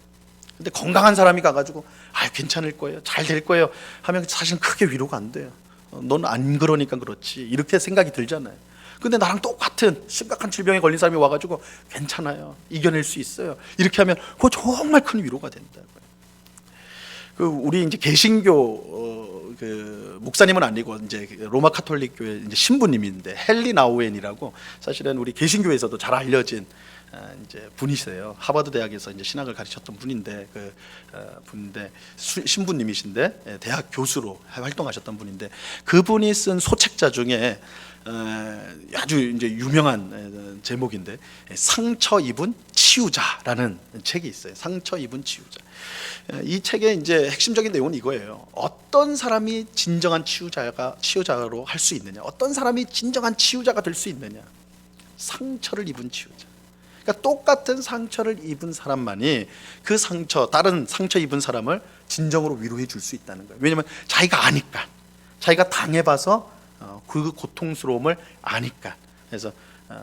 Speaker 1: 근데 건강한 사람이 가가지고 괜찮을 거예요, 잘 될 거예요 하면 사실 크게 위로가 안 돼요. 넌 안 그러니까 그렇지, 이렇게 생각이 들잖아요. 근데 나랑 똑같은 심각한 질병에 걸린 사람이 와가지고 괜찮아요, 이겨낼 수 있어요, 이렇게 하면 그거 정말 큰 위로가 된다고요. 우리 이제 개신교 그 목사님은 아니고 이제 로마 카톨릭 교회 이제 신부님인데, 헨리 나우엔이라고 사실은 우리 개신교에서도 잘 알려진 이제 분이세요. 하버드 대학에서 이제 신학을 가르쳤던 분인데, 분인데 신부님이신데 대학 교수로 활동하셨던 분인데, 그분이 쓴 소책자 중에 아주 이제 유명한 제목인데, 상처 입은 치유자라는 책이 있어요. 상처 입은 치유자. 이 책의 이제 핵심적인 내용은 이거예요. 어떤 사람이 진정한 치유자로 할 수 있느냐? 어떤 사람이 진정한 치유자가 될 수 있느냐? 상처를 입은 치유자. 그러니까 똑같은 상처를 입은 사람만이 그 다른 상처 입은 사람을 진정으로 위로해 줄 수 있다는 거예요. 왜냐하면 자기가 아니까, 자기가 당해봐서 그 고통스러움을 아니까. 그래서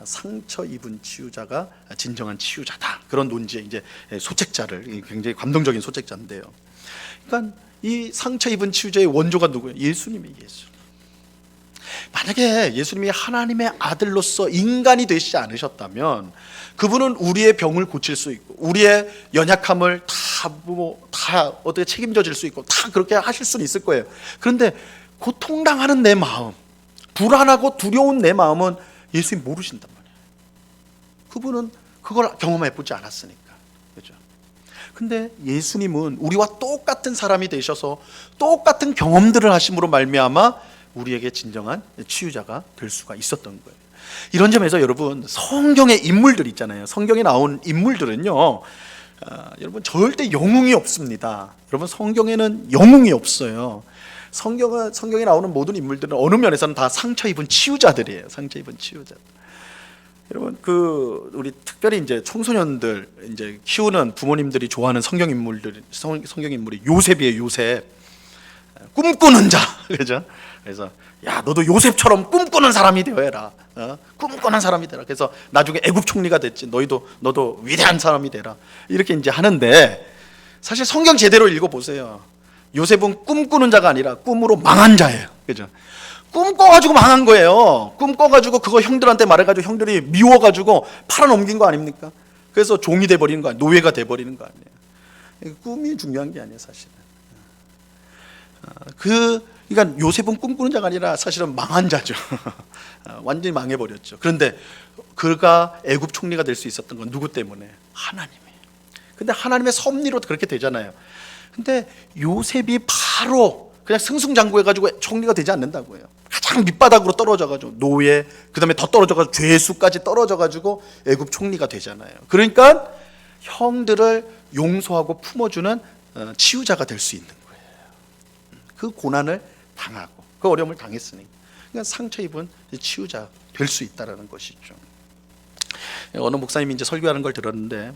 Speaker 1: 상처 입은 치유자가 진정한 치유자다. 그런 논지의 이제 소책자를, 굉장히 감동적인 소책자인데요. 그러니까 이 상처 입은 치유자의 원조가 누구예요? 예수님이에요. 예수. 만약에 예수님이 하나님의 아들로서 인간이 되시지 않으셨다면 그분은 우리의 병을 고칠 수 있고 우리의 연약함을 다 어떻게 책임져 질 수 있고 다 그렇게 하실 수는 있을 거예요. 그런데 고통당하는 내 마음, 불안하고 두려운 내 마음은 예수님 모르신단 말이에요. 그분은 그걸 경험해 보지 않았으니까. 그렇죠? 근데 예수님은 우리와 똑같은 사람이 되셔서 똑같은 경험들을 하심으로 말미암아 우리에게 진정한 치유자가 될 수가 있었던 거예요. 이런 점에서 여러분, 성경의 인물들 있잖아요. 성경에 나온 인물들은요, 여러분 절대 영웅이 없습니다. 여러분, 성경에는 영웅이 없어요. 성경에 나오는 모든 인물들은 어느 면에서는 다 상처 입은 치유자들이에요. 상처 입은 치유자들. 여러분, 우리 특별히 이제 청소년들 이제 키우는 부모님들이 좋아하는 성경 인물이 요셉이에요. 요셉. 꿈꾸는 자, 그죠? 그래서 야, 너도 요셉처럼 꿈꾸는 사람이 되어라. 꿈꾸는 사람이 되라. 그래서 나중에 애굽 총리가 됐지. 너도 위대한 사람이 되라. 이렇게 이제 하는데, 사실 성경 제대로 읽어보세요. 요셉은 꿈꾸는 자가 아니라 꿈으로 망한 자예요. 그죠? 꿈꿔가지고 망한 거예요. 꿈꿔가지고 그거 형들한테 말해가지고 형들이 미워가지고 팔아넘긴 거 아닙니까? 그래서 종이 돼버리는 거 아니에요. 노예가 돼버리는 거 아니에요. 꿈이 중요한 게 아니에요, 사실은. 그러니까 요셉은 꿈꾸는 자가 아니라 사실은 망한 자죠. 완전히 망해버렸죠. 그런데 그가 애굽 총리가 될 수 있었던 건 누구 때문에? 하나님이에요. 근데 하나님의 섭리로 그렇게 되잖아요. 근데 요셉이 바로 그냥 승승장구해가지고 총리가 되지 않는다고 해요. 가장 밑바닥으로 떨어져가지고 노예, 그 다음에 더 떨어져가지고 죄수까지 떨어져가지고 애굽 총리가 되잖아요. 그러니까 형들을 용서하고 품어주는 치유자가 될 수 있는 거예요. 그 고난을 당하고 그 어려움을 당했으니, 그러니까 상처 입은 치유자 될 수 있다라는 것이죠. 어느 목사님이 이제 설교하는 걸 들었는데,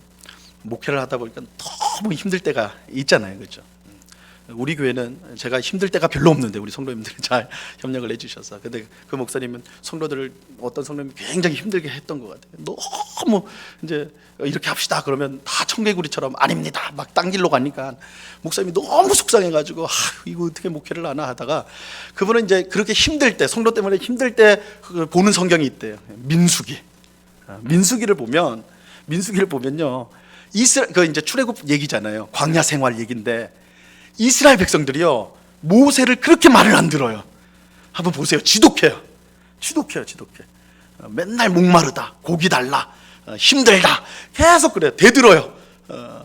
Speaker 1: 목회를 하다 보니까 너무 힘들 때가 있잖아요, 그렇죠? 우리 교회는 제가 힘들 때가 별로 없는데 우리 성도님들이 잘 협력을 해주셔서, 근데 그 목사님은 어떤 성도님이 굉장히 힘들게 했던 것 같아요. 너무 이제 이렇게 합시다 그러면 다 청개구리처럼 아닙니다 막 딴 길로 가니까 목사님이 너무 속상해가지고 이거 어떻게 목회를 하나 하다가, 그분은 이제 그렇게 힘들 때, 성도 때문에 힘들 때 보는 성경이 있대요. 민수기를 보면요, 이제 출애굽 얘기잖아요. 광야 생활 얘기인데, 이스라엘 백성들이요, 모세를 그렇게 말을 안 들어요. 한번 보세요. 지독해요. 맨날 목마르다, 고기 달라, 힘들다, 계속 그래요. 대들어요.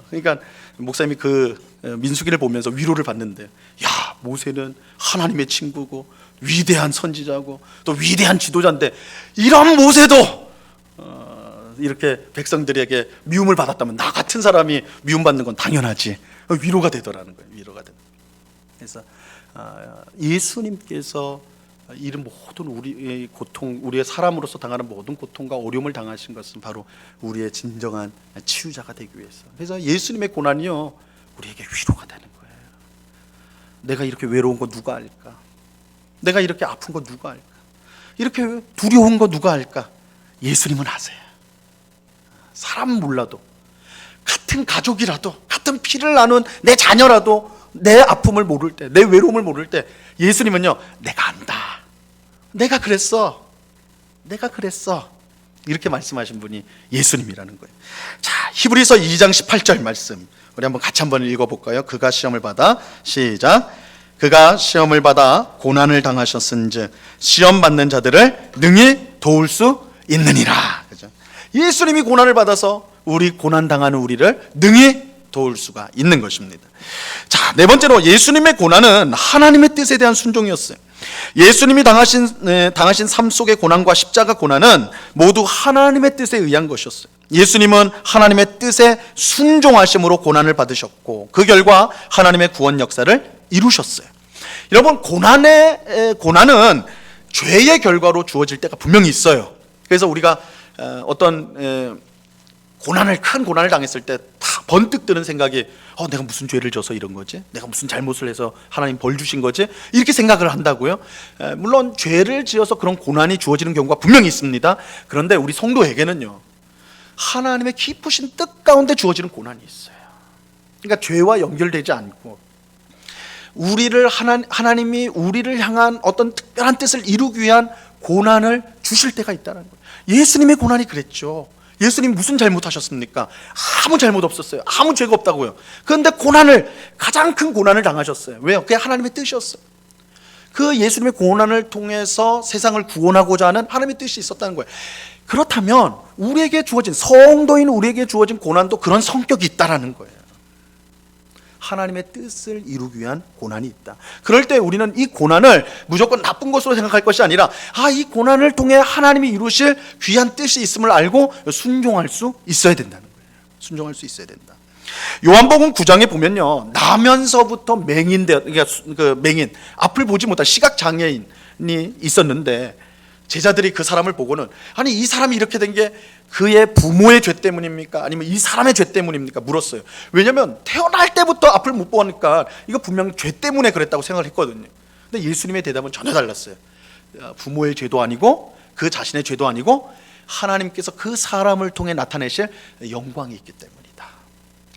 Speaker 1: 그러니까 목사님이 민수기를 보면서 위로를 받는데, 야, 모세는 하나님의 친구고 위대한 선지자고 또 위대한 지도자인데, 이런 모세도 이렇게 백성들에게 미움을 받았다면 나 같은 사람이 미움받는 건 당연하지. 위로가 되더라는 거예요. 그래서 예수님께서 이런 모든 우리의 고통, 우리의 사람으로서 당하는 모든 고통과 어려움을 당하신 것은 바로 우리의 진정한 치유자가 되기 위해서. 그래서 예수님의 고난이요, 우리에게 위로가 되는 거예요. 내가 이렇게 외로운 거 누가 알까? 내가 이렇게 아픈 거 누가 알까? 이렇게 두려운 거 누가 알까? 예수님은 아세요. 사람은 몰라도, 같은 가족이라도, 같은 피를 나눈 내 자녀라도 내 아픔을 모를 때, 내 외로움을 모를 때 예수님은요, 내가 안다, 내가 그랬어 이렇게 말씀하신 분이 예수님이라는 거예요. 자, 히브리서 2장 18절 말씀 우리 같이 한번 읽어볼까요? 그가 시험을 받아, 시작. 그가 시험을 받아 고난을 당하셨은즉 시험 받는 자들을 능히 도울 수 있느니라. 그죠? 예수님이 고난을 받아서 고난 당하는 우리를 능히 도울 수가 있는 것입니다. 자, 네 번째로 예수님의 고난은 하나님의 뜻에 대한 순종이었어요. 예수님이 당하신 삶 속의 고난과 십자가 고난은 모두 하나님의 뜻에 의한 것이었어요. 예수님은 하나님의 뜻에 순종하심으로 고난을 받으셨고, 그 결과 하나님의 구원 역사를 이루셨어요. 여러분, 고난은 죄의 결과로 주어질 때가 분명히 있어요. 그래서 우리가 어떤 큰 고난을 당했을 때 다 번뜩 드는 생각이, 내가 무슨 죄를 져서 이런 거지? 내가 무슨 잘못을 해서 하나님 벌 주신 거지? 이렇게 생각을 한다고요. 물론 죄를 지어서 그런 고난이 주어지는 경우가 분명히 있습니다. 그런데 우리 성도에게는요, 하나님의 깊으신 뜻 가운데 주어지는 고난이 있어요. 그러니까 죄와 연결되지 않고, 하나님이 우리를 향한 어떤 특별한 뜻을 이루기 위한 고난을 주실 때가 있다는 거예요. 예수님의 고난이 그랬죠. 예수님 무슨 잘못하셨습니까? 아무 잘못 없었어요. 아무 죄가 없다고요. 그런데 가장 큰 고난을 당하셨어요. 왜요? 그게 하나님의 뜻이었어요. 그 예수님의 고난을 통해서 세상을 구원하고자 하는 하나님의 뜻이 있었다는 거예요. 그렇다면 성도인 우리에게 주어진 고난도 그런 성격이 있다라는 거예요. 하나님의 뜻을 이루기 위한 고난이 있다. 그럴 때 우리는 이 고난을 무조건 나쁜 것으로 생각할 것이 아니라 이 고난을 통해 하나님이 이루실 귀한 뜻이 있음을 알고 순종할 수 있어야 된다는 거예요. 순종할 수 있어야 된다. 요한복음 9장에 보면요, 나면서부터 그러니까 그 맹인, 앞을 보지 못한 시각 장애인이 있었는데 제자들이 그 사람을 보고는 아니 이 사람이 이렇게 된 게 그의 부모의 죄 때문입니까? 아니면 이 사람의 죄 때문입니까? 물었어요. 왜냐하면 태어날 때부터 앞을 못 보니까 이거 분명히 죄 때문에 그랬다고 생각을 했거든요. 근데 예수님의 대답은 전혀 달랐어요. 부모의 죄도 아니고 그 자신의 죄도 아니고 하나님께서 그 사람을 통해 나타내실 영광이 있기 때문이다.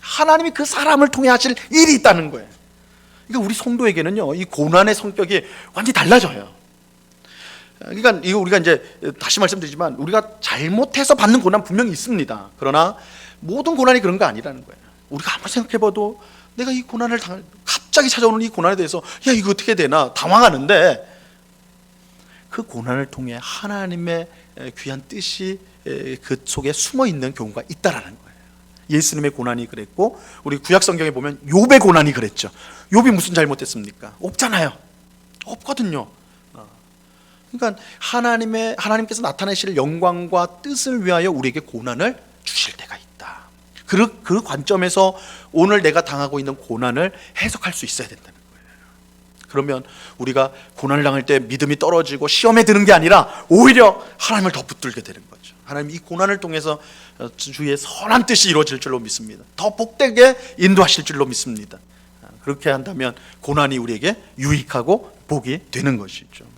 Speaker 1: 하나님이 그 사람을 통해 하실 일이 있다는 거예요. 그러니까 우리 성도에게는요, 이 고난의 성격이 완전히 달라져요. 그러니까 이거 우리가 이제 다시 말씀드리지만 우리가 잘못해서 받는 고난 분명히 있습니다. 그러나 모든 고난이 그런 거 아니라는 거예요. 우리가 아무리 생각해봐도 내가 이 고난을 갑자기 찾아오는 이 고난에 대해서 이거 어떻게 되나 당황하는데 그 고난을 통해 하나님의 귀한 뜻이 그 속에 숨어 있는 경우가 있다라는 거예요. 예수님의 고난이 그랬고 우리 구약 성경에 보면 욥의 고난이 그랬죠. 욥이 무슨 잘못했습니까? 없잖아요. 없거든요. 그러니까 하나님께서 나타내실 영광과 뜻을 위하여 우리에게 고난을 주실 때가 있다. 그 관점에서 오늘 내가 당하고 있는 고난을 해석할 수 있어야 된다는 거예요. 그러면 우리가 고난을 당할 때 믿음이 떨어지고 시험에 드는 게 아니라 오히려 하나님을 더 붙들게 되는 거죠. 하나님 이 고난을 통해서 주의 선한 뜻이 이루어질 줄로 믿습니다. 더 복되게 인도하실 줄로 믿습니다. 그렇게 한다면 고난이 우리에게 유익하고 복이 되는 것이죠.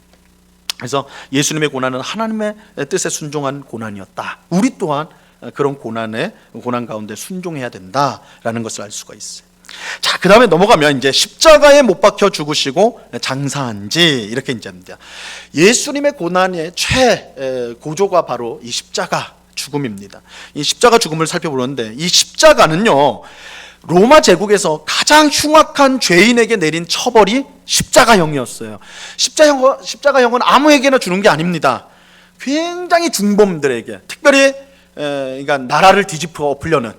Speaker 1: 그래서 예수님의 고난은 하나님의 뜻에 순종한 고난이었다. 우리 또한 그런 고난 가운데 순종해야 된다라는 것을 알 수가 있어요. 자, 그 다음에 넘어가면 이제 십자가에 못 박혀 죽으시고 장사한 지 이렇게 이제입니다. 예수님의 고난의 최고조가 바로 이 십자가 죽음입니다. 이 십자가 죽음을 살펴보는데 이 십자가는요, 로마 제국에서 가장 흉악한 죄인에게 내린 처벌이 십자가형이었어요. 십자가형은 아무에게나 주는 게 아닙니다. 굉장히 중범들에게, 특별히 그러니까 나라를 뒤집어 엎으려는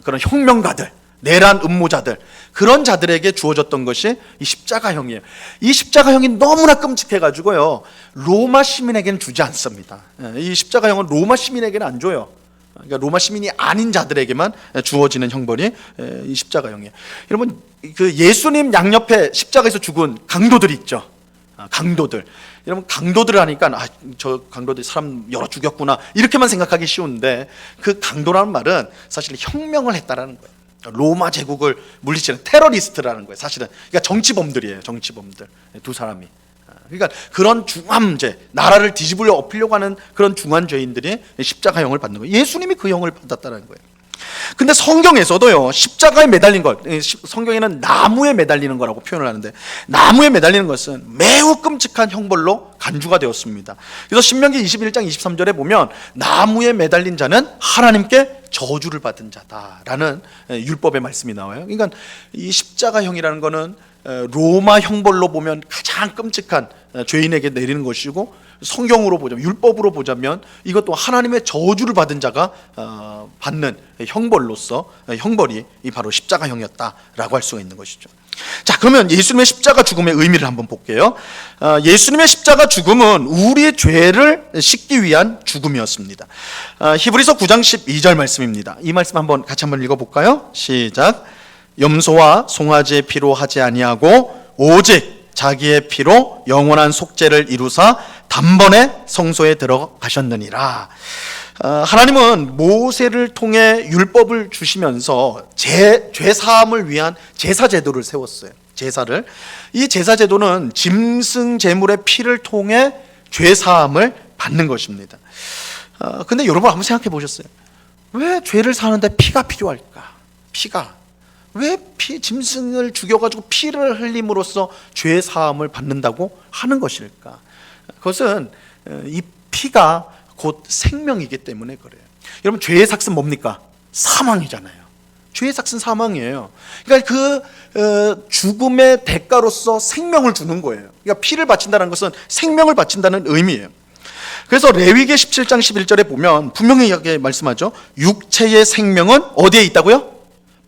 Speaker 1: 그런 혁명가들, 내란 음모자들, 그런 자들에게 주어졌던 것이 이 십자가형이에요. 이 십자가형이 너무나 끔찍해가지고요, 로마 시민에게는 주지 않습니다. 이 십자가형은 로마 시민에게는 안 줘요. 그러니까 로마 시민이 아닌 자들에게만 주어지는 형벌이 이 십자가형이에요. 여러분, 그 예수님 양옆에 십자가에서 죽은 강도들이 있죠. 강도들. 여러분, 강도들을 하니까 저 강도들 사람 여러 죽였구나 이렇게만 생각하기 쉬운데 그 강도라는 말은 사실 혁명을 했다라는 거예요. 로마 제국을 물리치는 테러리스트라는 거예요. 사실은 그러니까 정치범들이에요. 정치범들 두 사람이. 그러니까 그런 중함죄, 나라를 뒤집으려 엎으려고 하는 그런 중한 죄인들이 십자가형을 받는 거예요. 예수님이 그 형을 받았다는 거예요. 근데 성경에서도요, 십자가에 매달린 것, 성경에는 나무에 매달리는 거라고 표현을 하는데, 나무에 매달리는 것은 매우 끔찍한 형벌로 간주가 되었습니다. 그래서 신명기 21장 23절에 보면 나무에 매달린 자는 하나님께 저주를 받은 자다라는 율법의 말씀이 나와요. 그러니까 이 십자가형이라는 거는 로마 형벌로 보면 가장 끔찍한 죄인에게 내리는 것이고, 성경으로 보자면, 율법으로 보자면 이것도 하나님의 저주를 받은 자가 받는 형벌로서 형벌이 바로 십자가형이었다라고 할 수가 있는 것이죠. 자, 그러면 예수님의 십자가 죽음의 의미를 한번 볼게요. 예수님의 십자가 죽음은 우리의 죄를 씻기 위한 죽음이었습니다. 히브리서 9장 12절 말씀입니다. 이 말씀 같이 한번 읽어볼까요? 시작. 염소와 송아지의 피로 하지 아니하고 오직 자기의 피로 영원한 속죄를 이루사 단번에 성소에 들어가셨느니라. 하나님은 모세를 통해 율법을 주시면서 죄 사함을 위한 제사 제도를 세웠어요. 제사를. 이 제사 제도는 짐승 제물의 피를 통해 죄 사함을 받는 것입니다. 근데 여러분 한번 생각해 보셨어요? 왜 죄를 사는데 피가 필요할까? 피가. 왜 짐승을 죽여가지고 피를 흘림으로써 죄 사함을 받는다고 하는 것일까? 그것은 이 피가 곧 생명이기 때문에 그래요. 여러분, 죄의 삭은 뭡니까? 사망이잖아요. 죄의 삭은 사망이에요. 그러니까 그 죽음의 대가로서 생명을 주는 거예요. 그러니까 피를 바친다는 것은 생명을 바친다는 의미예요. 그래서 레위기 17장 11절에 보면 분명히 이렇게 말씀하죠. 육체의 생명은 어디에 있다고요?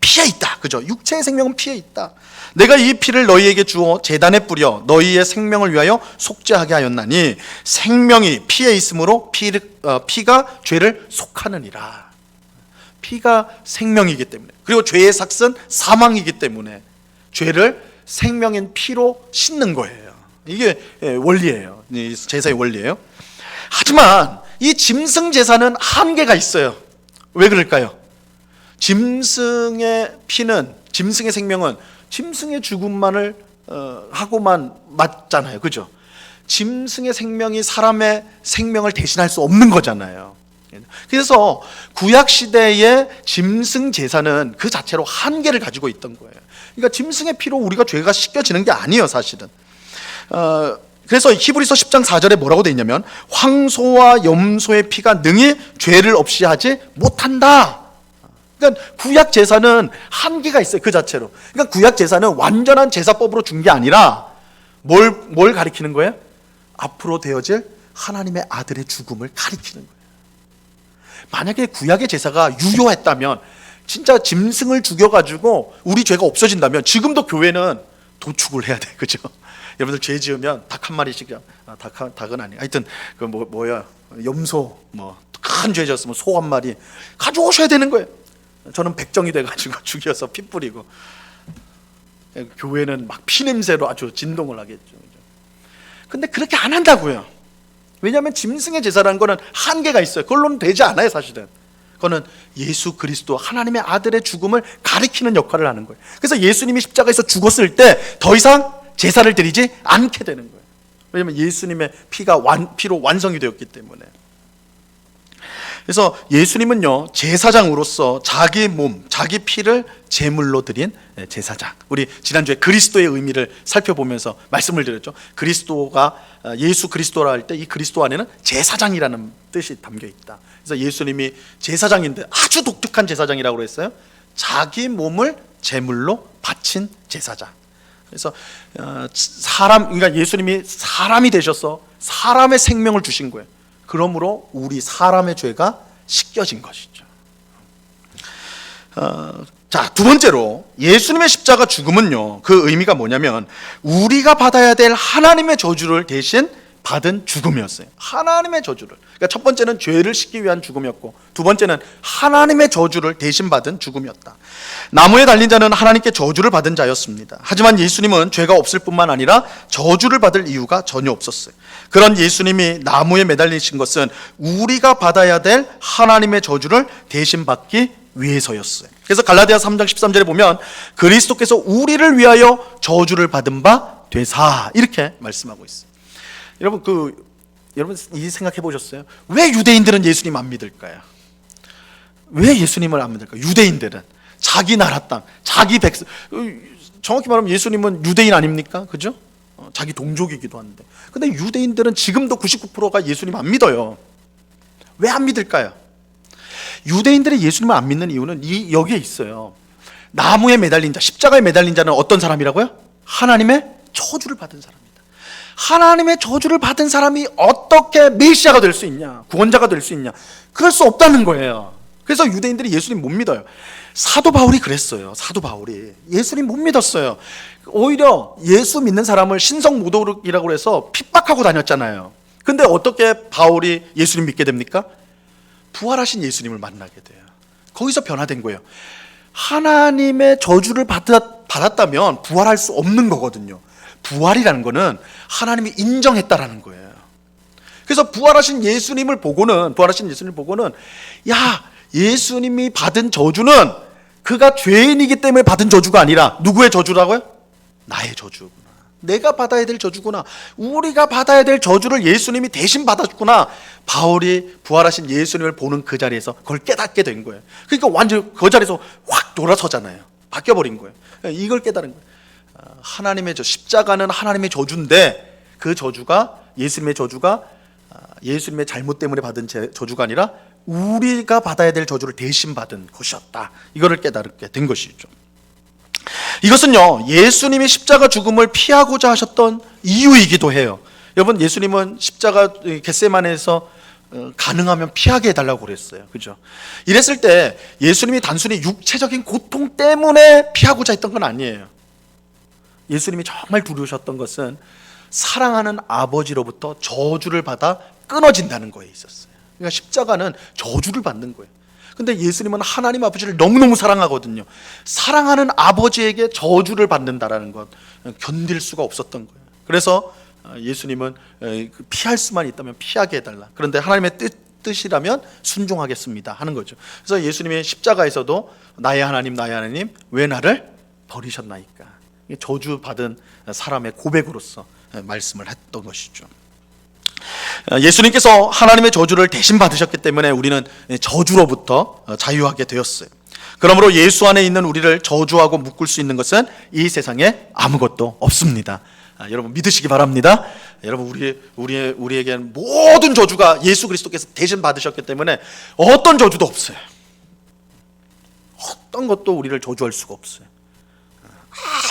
Speaker 1: 피에 있다. 그죠? 육체의 생명은 피에 있다. 내가 이 피를 너희에게 주어 제단에 뿌려 너희의 생명을 위하여 속죄하게 하였나니 생명이 피에 있으므로 피가 죄를 속하느니라. 피가 생명이기 때문에, 그리고 죄의 삭은 사망이기 때문에 죄를 생명인 피로 씻는 거예요. 이게 원리예요. 제사의 원리예요. 하지만 이 짐승 제사는 한계가 있어요. 왜 그럴까요? 짐승의 피는, 짐승의 생명은 짐승의 죽음만을 하고만 맞잖아요. 그죠? 짐승의 생명이 사람의 생명을 대신할 수 없는 거잖아요. 그래서 구약 시대의 짐승 제사는 그 자체로 한계를 가지고 있던 거예요. 그러니까 짐승의 피로 우리가 죄가 씻겨지는 게 아니에요, 사실은. 그래서 히브리서 10장 4절에 뭐라고 돼 있냐면 황소와 염소의 피가 능히 죄를 없이 하지 못한다. 그러니까 구약 제사는 한계가 있어요, 그 자체로. 그러니까 구약 제사는 완전한 제사법으로 준 게 아니라 뭘 가리키는 거예요? 앞으로 되어질 하나님의 아들의 죽음을 가리키는 거예요. 만약에 구약의 제사가 유효했다면, 진짜 짐승을 죽여가지고 우리 죄가 없어진다면 지금도 교회는 도축을 해야 돼, 그죠? 여러분들 죄 지으면 닭 한 마리씩, 닭은 아니, 하여튼 그 염소, 큰 죄 지었으면 소 한 마리 가져오셔야 되는 거예요. 저는 백정이 돼가지고 죽여서 피 뿌리고, 교회는 막 피냄새로 아주 진동을 하겠죠. 근데 그렇게 안 한다고요. 왜냐하면 짐승의 제사라는 거는 한계가 있어요. 그걸로는 되지 않아요, 사실은. 그거는 예수 그리스도 하나님의 아들의 죽음을 가리키는 역할을 하는 거예요. 그래서 예수님이 십자가에서 죽었을 때 더 이상 제사를 드리지 않게 되는 거예요. 왜냐하면 예수님의 피로 완성이 되었기 때문에. 그래서 예수님은요, 제사장으로서 자기 몸, 자기 피를 제물로 드린 제사장. 우리 지난주에 그리스도의 의미를 살펴보면서 말씀을 드렸죠. 예수 그리스도라 할 때 이 그리스도 안에는 제사장이라는 뜻이 담겨 있다. 그래서 예수님이 제사장인데 아주 독특한 제사장이라고 그랬어요. 자기 몸을 제물로 바친 제사장. 그래서 그러니까 예수님이 사람이 되셔서 사람의 생명을 주신 거예요. 그러므로 우리 사람의 죄가 씻겨진 것이죠. 자, 두 번째로 예수님의 십자가 죽음은요, 그 의미가 뭐냐면 우리가 받아야 될 하나님의 저주를 대신 받은 죽음이었어요. 하나님의 저주를. 그러니까 첫 번째는 죄를 씻기 위한 죽음이었고, 두 번째는 하나님의 저주를 대신 받은 죽음이었다. 나무에 달린 자는 하나님께 저주를 받은 자였습니다. 하지만 예수님은 죄가 없을 뿐만 아니라 저주를 받을 이유가 전혀 없었어요. 그런 예수님이 나무에 매달리신 것은 우리가 받아야 될 하나님의 저주를 대신 받기 위해서였어요. 그래서 갈라디아서 3장 13절에 보면 그리스도께서 우리를 위하여 저주를 받은 바 되사, 이렇게 말씀하고 있어요. 여러분 이 생각해 보셨어요? 왜 유대인들은 예수님 안 믿을까요? 왜 예수님을 안 믿을까요? 유대인들은 자기 나라 땅, 자기 백성, 정확히 말하면 예수님은 유대인 아닙니까? 그죠? 자기 동족이기도 한데. 근데 유대인들은 지금도 99%가 예수님 안 믿어요. 왜 안 믿을까요? 유대인들이 예수님을 안 믿는 이유는 여기에 있어요. 나무에 매달린 자, 십자가에 매달린 자는 어떤 사람이라고요? 하나님의 저주를 받은 사람입니다. 하나님의 저주를 받은 사람이 어떻게 메시아가 될 수 있냐, 구원자가 될 수 있냐? 그럴 수 없다는 거예요. 그래서 유대인들이 예수님 못 믿어요. 사도 바울이 그랬어요. 사도 바울이 예수님 못 믿었어요. 오히려 예수 믿는 사람을 신성 모독이라고 해서 핍박하고 다녔잖아요. 근데 어떻게 바울이 예수님 믿게 됩니까? 부활하신 예수님을 만나게 돼요. 거기서 변화된 거예요. 하나님의 저주를 받았다면 부활할 수 없는 거거든요. 부활이라는 거는 하나님이 인정했다라는 거예요. 그래서 부활하신 예수님을 보고는 야, 예수님이 받은 저주는 그가 죄인이기 때문에 받은 저주가 아니라 누구의 저주라고요? 나의 저주구나. 내가 받아야 될 저주구나. 우리가 받아야 될 저주를 예수님이 대신 받았구나. 바울이 부활하신 예수님을 보는 그 자리에서 그걸 깨닫게 된 거예요. 그러니까 완전히 그 자리에서 확 돌아서잖아요. 바뀌어버린 거예요. 이걸 깨달은 거예요. 하나님의 십자가는 하나님의 저주인데 그 저주가, 예수님의 저주가 예수님의 잘못 때문에 받은 저주가 아니라 우리가 받아야 될 저주를 대신 받은 것이었다. 이거를 깨닫게 된 것이죠. 이것은요, 예수님이 십자가 죽음을 피하고자 하셨던 이유이기도 해요. 여러분, 예수님은 십자가 겟세마네에서 가능하면 피하게 해달라고 그랬어요. 그죠? 이랬을 때 예수님이 단순히 육체적인 고통 때문에 피하고자 했던 건 아니에요. 예수님이 정말 두려우셨던 것은 사랑하는 아버지로부터 저주를 받아 끊어진다는 거에 있었어요. 그러니까 십자가는 저주를 받는 거예요. 근데 예수님은 하나님 아버지를 너무너무 사랑하거든요. 사랑하는 아버지에게 저주를 받는다라는 것 견딜 수가 없었던 거예요. 그래서 예수님은 피할 수만 있다면 피하게 해달라. 그런데 하나님의 뜻이라면 순종하겠습니다 하는 거죠. 그래서 예수님의 십자가에서도 나의 하나님 왜 나를 버리셨나이까, 저주받은 사람의 고백으로서 말씀을 했던 것이죠. 예수님께서 하나님의 저주를 대신 받으셨기 때문에 우리는 저주로부터 자유하게 되었어요. 그러므로 예수 안에 있는 우리를 저주하고 묶을 수 있는 것은 이 세상에 아무것도 없습니다. 여러분 믿으시기 바랍니다. 여러분 우리에게는 모든 저주가 예수 그리스도께서 대신 받으셨기 때문에 어떤 저주도 없어요. 어떤 것도 우리를 저주할 수가 없어요.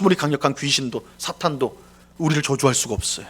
Speaker 1: 아무리 강력한 귀신도 사탄도 우리를 저주할 수가 없어요.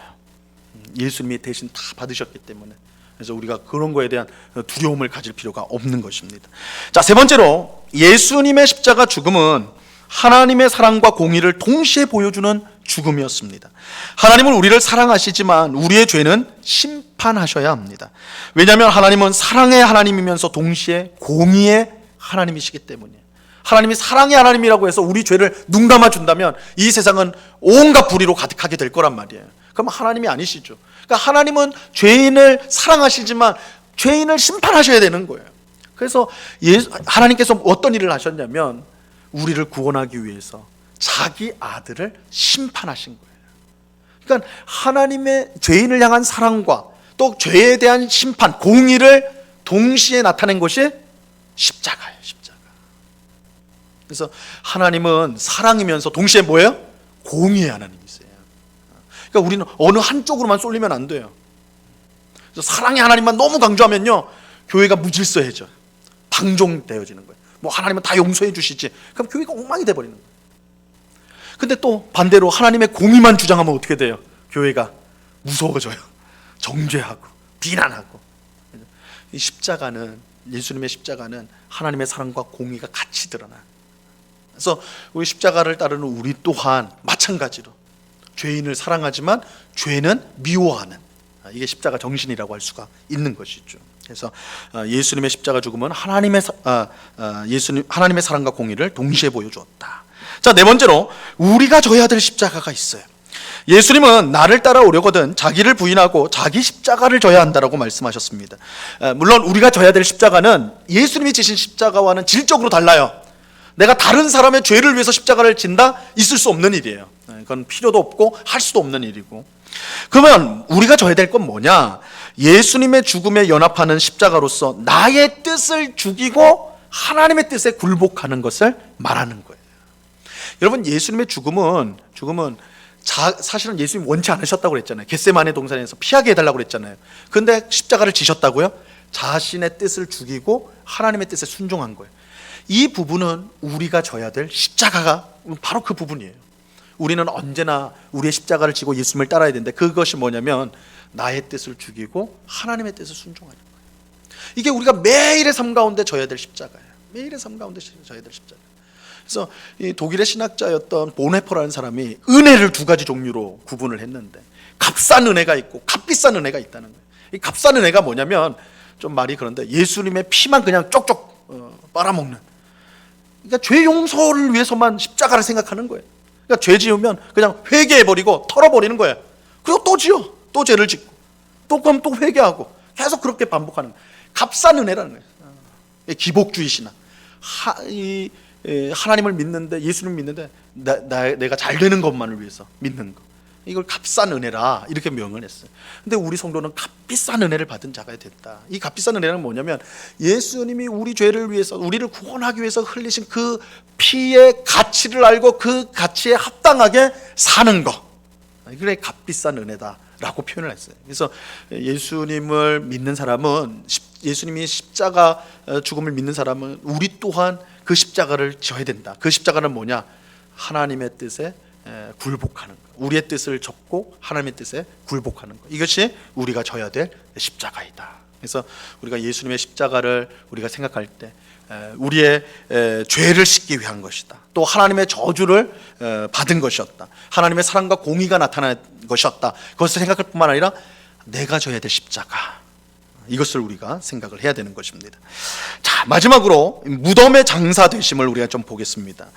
Speaker 1: 예수님이 대신 다 받으셨기 때문에. 그래서 우리가 그런 거에 대한 두려움을 가질 필요가 없는 것입니다. 자, 세 번째로 예수님의 십자가 죽음은 하나님의 사랑과 공의를 동시에 보여주는 죽음이었습니다. 하나님은 우리를 사랑하시지만 우리의 죄는 심판하셔야 합니다. 왜냐하면 하나님은 사랑의 하나님이면서 동시에 공의의 하나님이시기 때문이에요. 하나님이 사랑의 하나님이라고 해서 우리 죄를 눈 감아준다면 이 세상은 온갖 불의로 가득하게 될 거란 말이에요. 그럼 하나님이 아니시죠. 그러니까 하나님은 죄인을 사랑하시지만 죄인을 심판하셔야 되는 거예요. 그래서 하나님께서 어떤 일을 하셨냐면 우리를 구원하기 위해서 자기 아들을 심판하신 거예요. 그러니까 하나님의 죄인을 향한 사랑과 또 죄에 대한 심판, 공의를 동시에 나타낸 것이 십자가예요. 십자가. 그래서 하나님은 사랑이면서 동시에 뭐예요? 공의의 하나님이세요. 그러니까 우리는 어느 한쪽으로만 쏠리면 안 돼요. 그래서 사랑의 하나님만 너무 강조하면요, 교회가 무질서해져, 방종되어지는 거예요. 뭐 하나님은 다 용서해 주시지. 그럼 교회가 엉망이 돼버리는 거예요. 근데 또 반대로 하나님의 공의만 주장하면 어떻게 돼요? 교회가 무서워져요. 정죄하고 비난하고. 이 십자가는, 예수님의 십자가는 하나님의 사랑과 공의가 같이 드러나요. 그래서 우리 십자가를 따르는 우리 또한 마찬가지로 죄인을 사랑하지만 죄는 미워하는, 이게 십자가 정신이라고 할 수가 있는 것이죠. 그래서 예수님의 십자가 죽음은 하나님의 사랑과 공의를 동시에 보여주었다. 자, 네 번째로 우리가 져야 될 십자가가 있어요. 예수님은 나를 따라오려거든 자기를 부인하고 자기 십자가를 져야 한다라고 말씀하셨습니다. 물론 우리가 져야 될 십자가는 예수님이 지신 십자가와는 질적으로 달라요. 내가 다른 사람의 죄를 위해서 십자가를 진다? 있을 수 없는 일이에요. 그건 필요도 없고 할 수도 없는 일이고. 그러면 우리가 져야 될 건 뭐냐? 예수님의 죽음에 연합하는 십자가로서 나의 뜻을 죽이고 하나님의 뜻에 굴복하는 것을 말하는 거예요. 여러분, 예수님의 죽음은 사실은 예수님이 원치 않으셨다고 그랬잖아요. 겟세마네 동산에서 피하게 해달라고 그랬잖아요. 그런데 십자가를 지셨다고요? 자신의 뜻을 죽이고 하나님의 뜻에 순종한 거예요. 이 부분은 우리가 져야 될 십자가가 바로 그 부분이에요. 우리는 언제나 우리의 십자가를 지고 예수님을 따라야 되는데, 그것이 뭐냐면 나의 뜻을 죽이고 하나님의 뜻을 순종하는 거예요. 이게 우리가 매일의 삶 가운데 져야 될 십자가예요. 매일의 삶 가운데 져야 될 십자가. 그래서 이 독일의 신학자였던 보네퍼라는 사람이 은혜를 두 가지 종류로 구분을 했는데, 값싼 은혜가 있고 값비싼 은혜가 있다는 거예요. 이 값싼 은혜가 뭐냐면, 좀 말이 그런데 예수님의 피만 그냥 쪽쪽 빨아먹는, 그러니까 죄 용서를 위해서만 십자가를 생각하는 거예요. 그러니까 죄 지으면 그냥 회개해버리고 털어버리는 거예요. 그리고 또 지어, 또 죄를 짓고, 또 그럼 또 회개하고, 계속 그렇게 반복하는 거예요. 값싼 은혜라는 거예요. 기복주의 신앙. 하나님을 믿는데, 예수님을 믿는데 내가 잘 되는 것만을 위해서 믿는 거, 이걸 값싼 은혜라 이렇게 명을 했어요. 근데 우리 성도는 값비싼 은혜를 받은 자가 됐다. 이 값비싼 은혜는 뭐냐면 예수님이 우리 죄를 위해서, 우리를 구원하기 위해서 흘리신 그 피의 가치를 알고 그 가치에 합당하게 사는 거, 그게 값비싼 은혜다라고 표현을 했어요. 그래서 예수님을 믿는 사람은, 예수님이 십자가 죽음을 믿는 사람은 우리 또한 그 십자가를 져야 된다. 그 십자가는 뭐냐? 하나님의 뜻에 굴복하는 거. 우리의 뜻을 접고 하나님의 뜻에 굴복하는 거. 이것이 우리가 져야 될 십자가이다. 그래서 우리가 예수님의 십자가를 우리가 생각할 때 우리의 죄를 씻기 위한 것이다. 또 하나님의 저주를 받은 것이었다. 하나님의 사랑과 공의가 나타난 것이었다. 그것을 생각할 뿐만 아니라 내가 져야 될 십자가, 이것을 우리가 생각을 해야 되는 것입니다. 자, 마지막으로 무덤의 장사 되심을 우리가 좀 보겠습니다.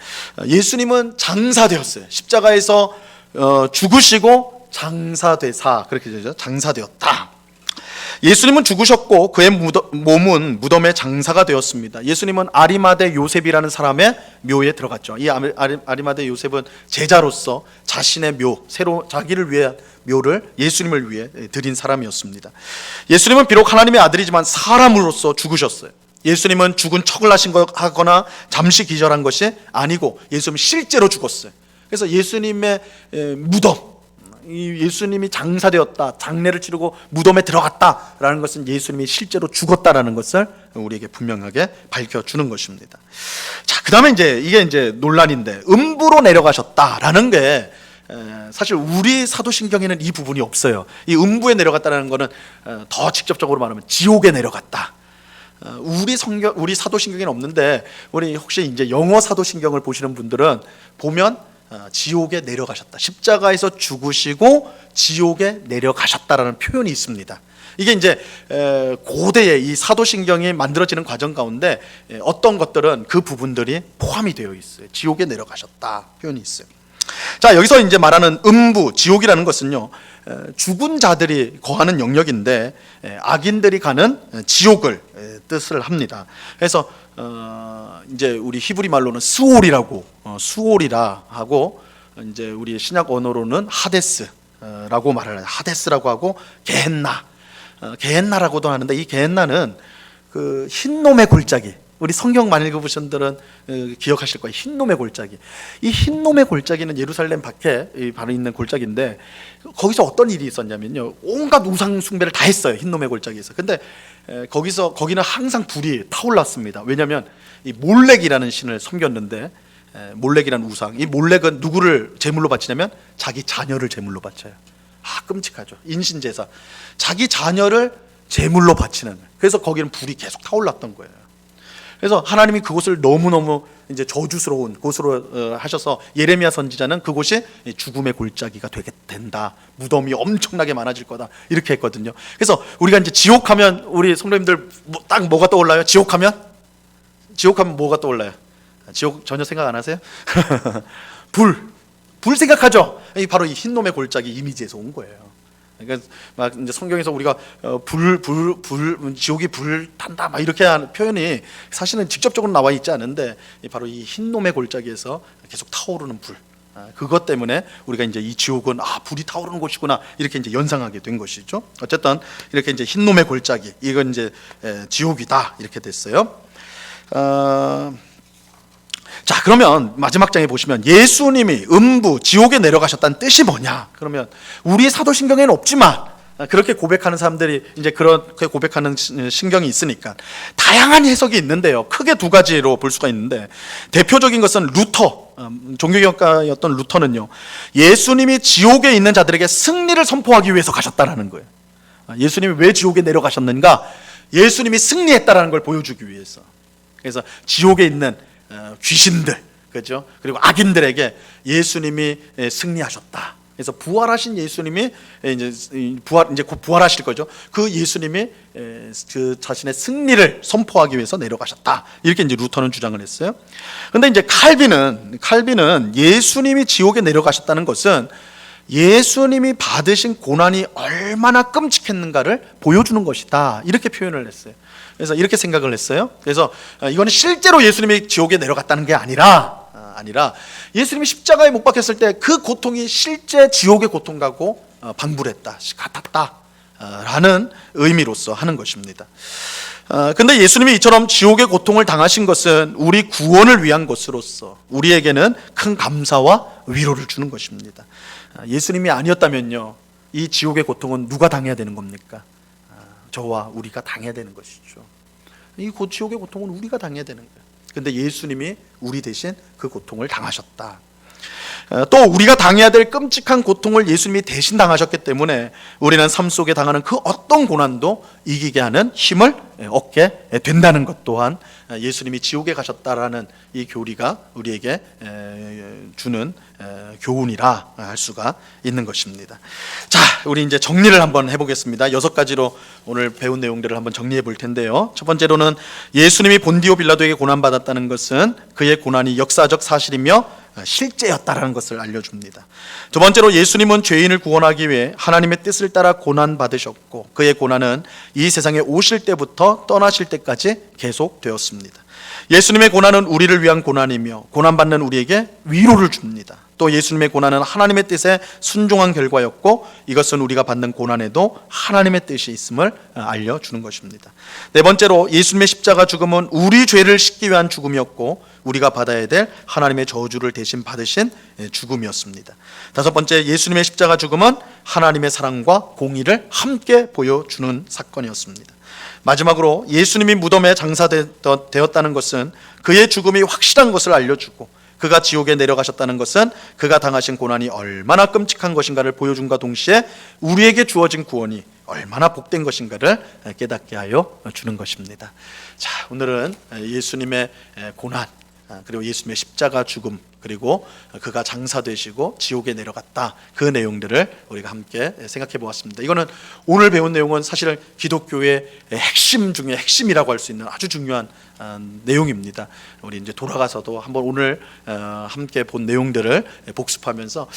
Speaker 1: 예수님은 장사되었어요. 십자가에서 죽으시고 장사되사, 그렇게 되죠. 장사되었다. 예수님은 죽으셨고 그의 몸은 무덤의 장사가 되었습니다. 예수님은 아리마대 요셉이라는 사람의 묘에 들어갔죠. 이 아리마대 요셉은 제자로서 자신의 묘, 새로 자기를 위한 묘를 예수님을 위해 드린 사람이었습니다. 예수님은 비록 하나님의 아들이지만 사람으로서 죽으셨어요. 예수님은 죽은 척을 하거나 잠시 기절한 것이 아니고 예수님은 실제로 죽었어요. 그래서 예수님의 무덤, 예수님이 장사되었다, 장례를 치르고 무덤에 들어갔다라는 것은 예수님이 실제로 죽었다라는 것을 우리에게 분명하게 밝혀주는 것입니다. 자, 그 다음에 이게 논란인데, 음부로 내려가셨다라는 게 사실 우리 사도신경에는 이 부분이 없어요. 이 음부에 내려갔다는 것은 더 직접적으로 말하면 지옥에 내려갔다. 우리 사도신경에는 없는데, 우리 혹시 이제 영어 사도신경을 보시는 분들은 보면 지옥에 내려가셨다, 십자가에서 죽으시고 지옥에 내려가셨다라는 표현이 있습니다. 이게 이제 고대의 이 사도신경이 만들어지는 과정 가운데 어떤 것들은 그 부분들이 포함이 되어 있어요. 지옥에 내려가셨다 표현이 있어요. 자, 여기서 이제 말하는 음부, 지옥이라는 것은요, 죽은 자들이 거하는 영역인데 악인들이 가는 지옥을 뜻을 합니다. 그래서 이제 우리 히브리 말로는 수올이라 하고, 이제 우리 신약 언어로는 하데스라고 말을 해요. 하데스라고 하고 게헨나라고도 하는데, 이 게헨나는 그 흰놈의 골짜기, 우리 성경 많이 읽어보신 분들은 기억하실 거예요. 흰놈의 골짜기. 이 흰놈의 골짜기는 예루살렘 밖에 바로 있는 골짜기인데, 거기서 어떤 일이 있었냐면요, 온갖 우상 숭배를 다 했어요, 흰놈의 골짜기에서. 근데 거기는 항상 불이 타올랐습니다. 왜냐하면 이 몰렉이라는 신을 섬겼는데, 몰렉이라는 우상, 이 몰렉은 누구를 제물로 바치냐면 자기 자녀를 제물로 바쳐요. 끔찍하죠. 인신제사, 자기 자녀를 제물로 바치는. 그래서 거기는 불이 계속 타올랐던 거예요. 그래서 하나님이 그곳을 너무너무 이제 저주스러운 곳으로 하셔서, 예레미야 선지자는 그곳이 죽음의 골짜기가 되게 된다, 무덤이 엄청나게 많아질 거다, 이렇게 했거든요. 그래서 우리가 이제 지옥하면, 우리 성도님들 딱 뭐가 떠올라요? 지옥하면 뭐가 떠올라요? 지옥 전혀 생각 안 하세요? 불 생각하죠. 바로 이 흰놈의 골짜기 이미지에서 온 거예요. 그러니까 막 이제 성경에서 우리가 지옥이 불 탄다 막 이렇게 하는 표현이 사실은 직접적으로 나와 있지 않은데, 바로 이 흰놈의 골짜기에서 계속 타오르는 불, 그것 때문에 우리가 이제 이 지옥은 불이 타오르는 곳이구나, 이렇게 이제 연상하게 된 것이죠. 어쨌든 이렇게 이제 흰놈의 골짜기, 이건 이제 지옥이다, 이렇게 됐어요. 자, 그러면 마지막 장에 보시면 예수님이 음부, 지옥에 내려가셨다는 뜻이 뭐냐? 그러면 우리 사도신경에는 없지만 그렇게 고백하는 사람들이 이제 그렇게 고백하는 신경이 있으니까 다양한 해석이 있는데요. 크게 두 가지로 볼 수가 있는데, 대표적인 것은 루터, 종교개혁가였던 루터는요, 예수님이 지옥에 있는 자들에게 승리를 선포하기 위해서 가셨다라는 거예요. 예수님이 왜 지옥에 내려가셨는가? 예수님이 승리했다라는 걸 보여주기 위해서. 그래서 지옥에 있는 귀신들, 그렇죠? 그리고 악인들에게 예수님이 승리하셨다. 그래서 부활하신 예수님이 이제 곧 부활하실 거죠. 그 예수님이 그 자신의 승리를 선포하기 위해서 내려가셨다, 이렇게 이제 루터는 주장을 했어요. 그런데 이제 칼빈은 예수님이 지옥에 내려가셨다는 것은 예수님이 받으신 고난이 얼마나 끔찍했는가를 보여주는 것이다, 이렇게 표현을 했어요. 그래서 이렇게 생각을 했어요. 그래서 이거는 실제로 예수님이 지옥에 내려갔다는 게 아니라 예수님이 십자가에 못 박혔을 때 그 고통이 실제 지옥의 고통과고 방불했다, 같았다라는 의미로서 하는 것입니다. 근데 예수님이 이처럼 지옥의 고통을 당하신 것은 우리 구원을 위한 것으로서 우리에게는 큰 감사와 위로를 주는 것입니다. 예수님이 아니었다면요, 이 지옥의 고통은 누가 당해야 되는 겁니까? 저와 우리가 당해야 되는 것이죠. 이 지옥의 고통은 우리가 당해야 되는 거예요. 근데 예수님이 우리 대신 그 고통을 당하셨다. 또 우리가 당해야 될 끔찍한 고통을 예수님이 대신 당하셨기 때문에 우리는 삶 속에 당하는 그 어떤 고난도 이기게 하는 힘을 얻게 된다는 것 또한 예수님이 지옥에 가셨다라는 이 교리가 우리에게 주는 교훈이라 할 수가 있는 것입니다. 자, 우리 이제 정리를 한번 해보겠습니다. 6가지로 오늘 배운 내용들을 한번 정리해 볼 텐데요. 첫 번째로는 예수님이 본디오 빌라도에게 고난받았다는 것은 그의 고난이 역사적 사실이며 실제였다라는 것을 알려줍니다. 두 번째로 예수님은 죄인을 구원하기 위해 하나님의 뜻을 따라 고난받으셨고 그의 고난은 이 세상에 오실 때부터 떠나실 때까지 계속되었습니다. 예수님의 고난은 우리를 위한 고난이며 고난받는 우리에게 위로를 줍니다. 또 예수님의 고난은 하나님의 뜻에 순종한 결과였고 이것은 우리가 받는 고난에도 하나님의 뜻이 있음을 알려주는 것입니다. 네 번째로 예수님의 십자가 죽음은 우리 죄를 씻기 위한 죽음이었고 우리가 받아야 될 하나님의 저주를 대신 받으신 죽음이었습니다. 다섯 번째, 예수님의 십자가 죽음은 하나님의 사랑과 공의를 함께 보여주는 사건이었습니다. 마지막으로 예수님이 무덤에 장사되었다는 것은 그의 죽음이 확실한 것을 알려주고 그가 지옥에 내려가셨다는 것은 그가 당하신 고난이 얼마나 끔찍한 것인가를 보여준과 동시에 우리에게 주어진 구원이 얼마나 복된 것인가를 깨닫게 하여 주는 것입니다. 자, 오늘은 예수님의 고난 그리고 예수님의 십자가 죽음 그리고 그가 장사되시고 지옥에 내려갔다 그 내용들을 우리가 함께 생각해 보았습니다. 이거는 오늘 배운 내용은 사실 기독교의 핵심 중에 핵심이라고 할 수 있는 아주 중요한 내용입니다. 우리 이제 돌아가서도 한번 오늘 함께 본 내용들을 복습하면서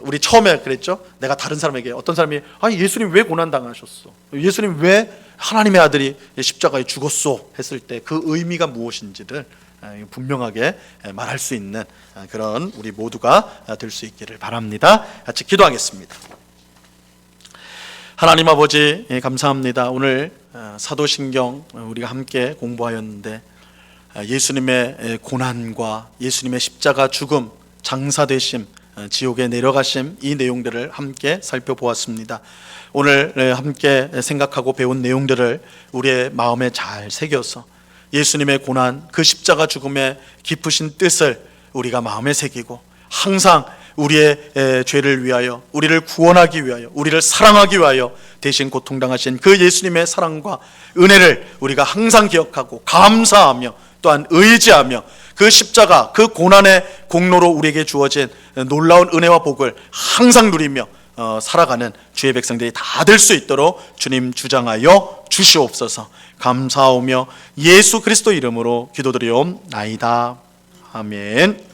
Speaker 1: 우리 처음에 그랬죠. 내가 다른 사람에게 어떤 사람이 아니 예수님 왜 고난 당하셨어? 예수님 왜 하나님의 아들이 십자가에 죽었어? 했을 때 그 의미가 무엇인지를 분명하게 말할 수 있는 그런 우리 모두가 될 수 있기를 바랍니다. 같이 기도하겠습니다. 하나님 아버지 감사합니다. 오늘 사도신경 우리가 함께 공부하였는데 예수님의 고난과 예수님의 십자가 죽음, 장사되심, 지옥에 내려가심 이 내용들을 함께 살펴보았습니다. 오늘 함께 생각하고 배운 내용들을 우리의 마음에 잘 새겨서 예수님의 고난, 그 십자가 죽음의 깊으신 뜻을 우리가 마음에 새기고 항상 우리의 죄를 위하여, 우리를 구원하기 위하여, 우리를 사랑하기 위하여 대신 고통당하신 그 예수님의 사랑과 은혜를 우리가 항상 기억하고 감사하며 또한 의지하며 그 십자가, 그 고난의 공로로 우리에게 주어진 놀라운 은혜와 복을 항상 누리며 살아가는 주의 백성들이 다 될 수 있도록 주님 주장하여 주시옵소서. 감사하오며 예수 그리스도 이름으로 기도드리옵나이다. 아멘.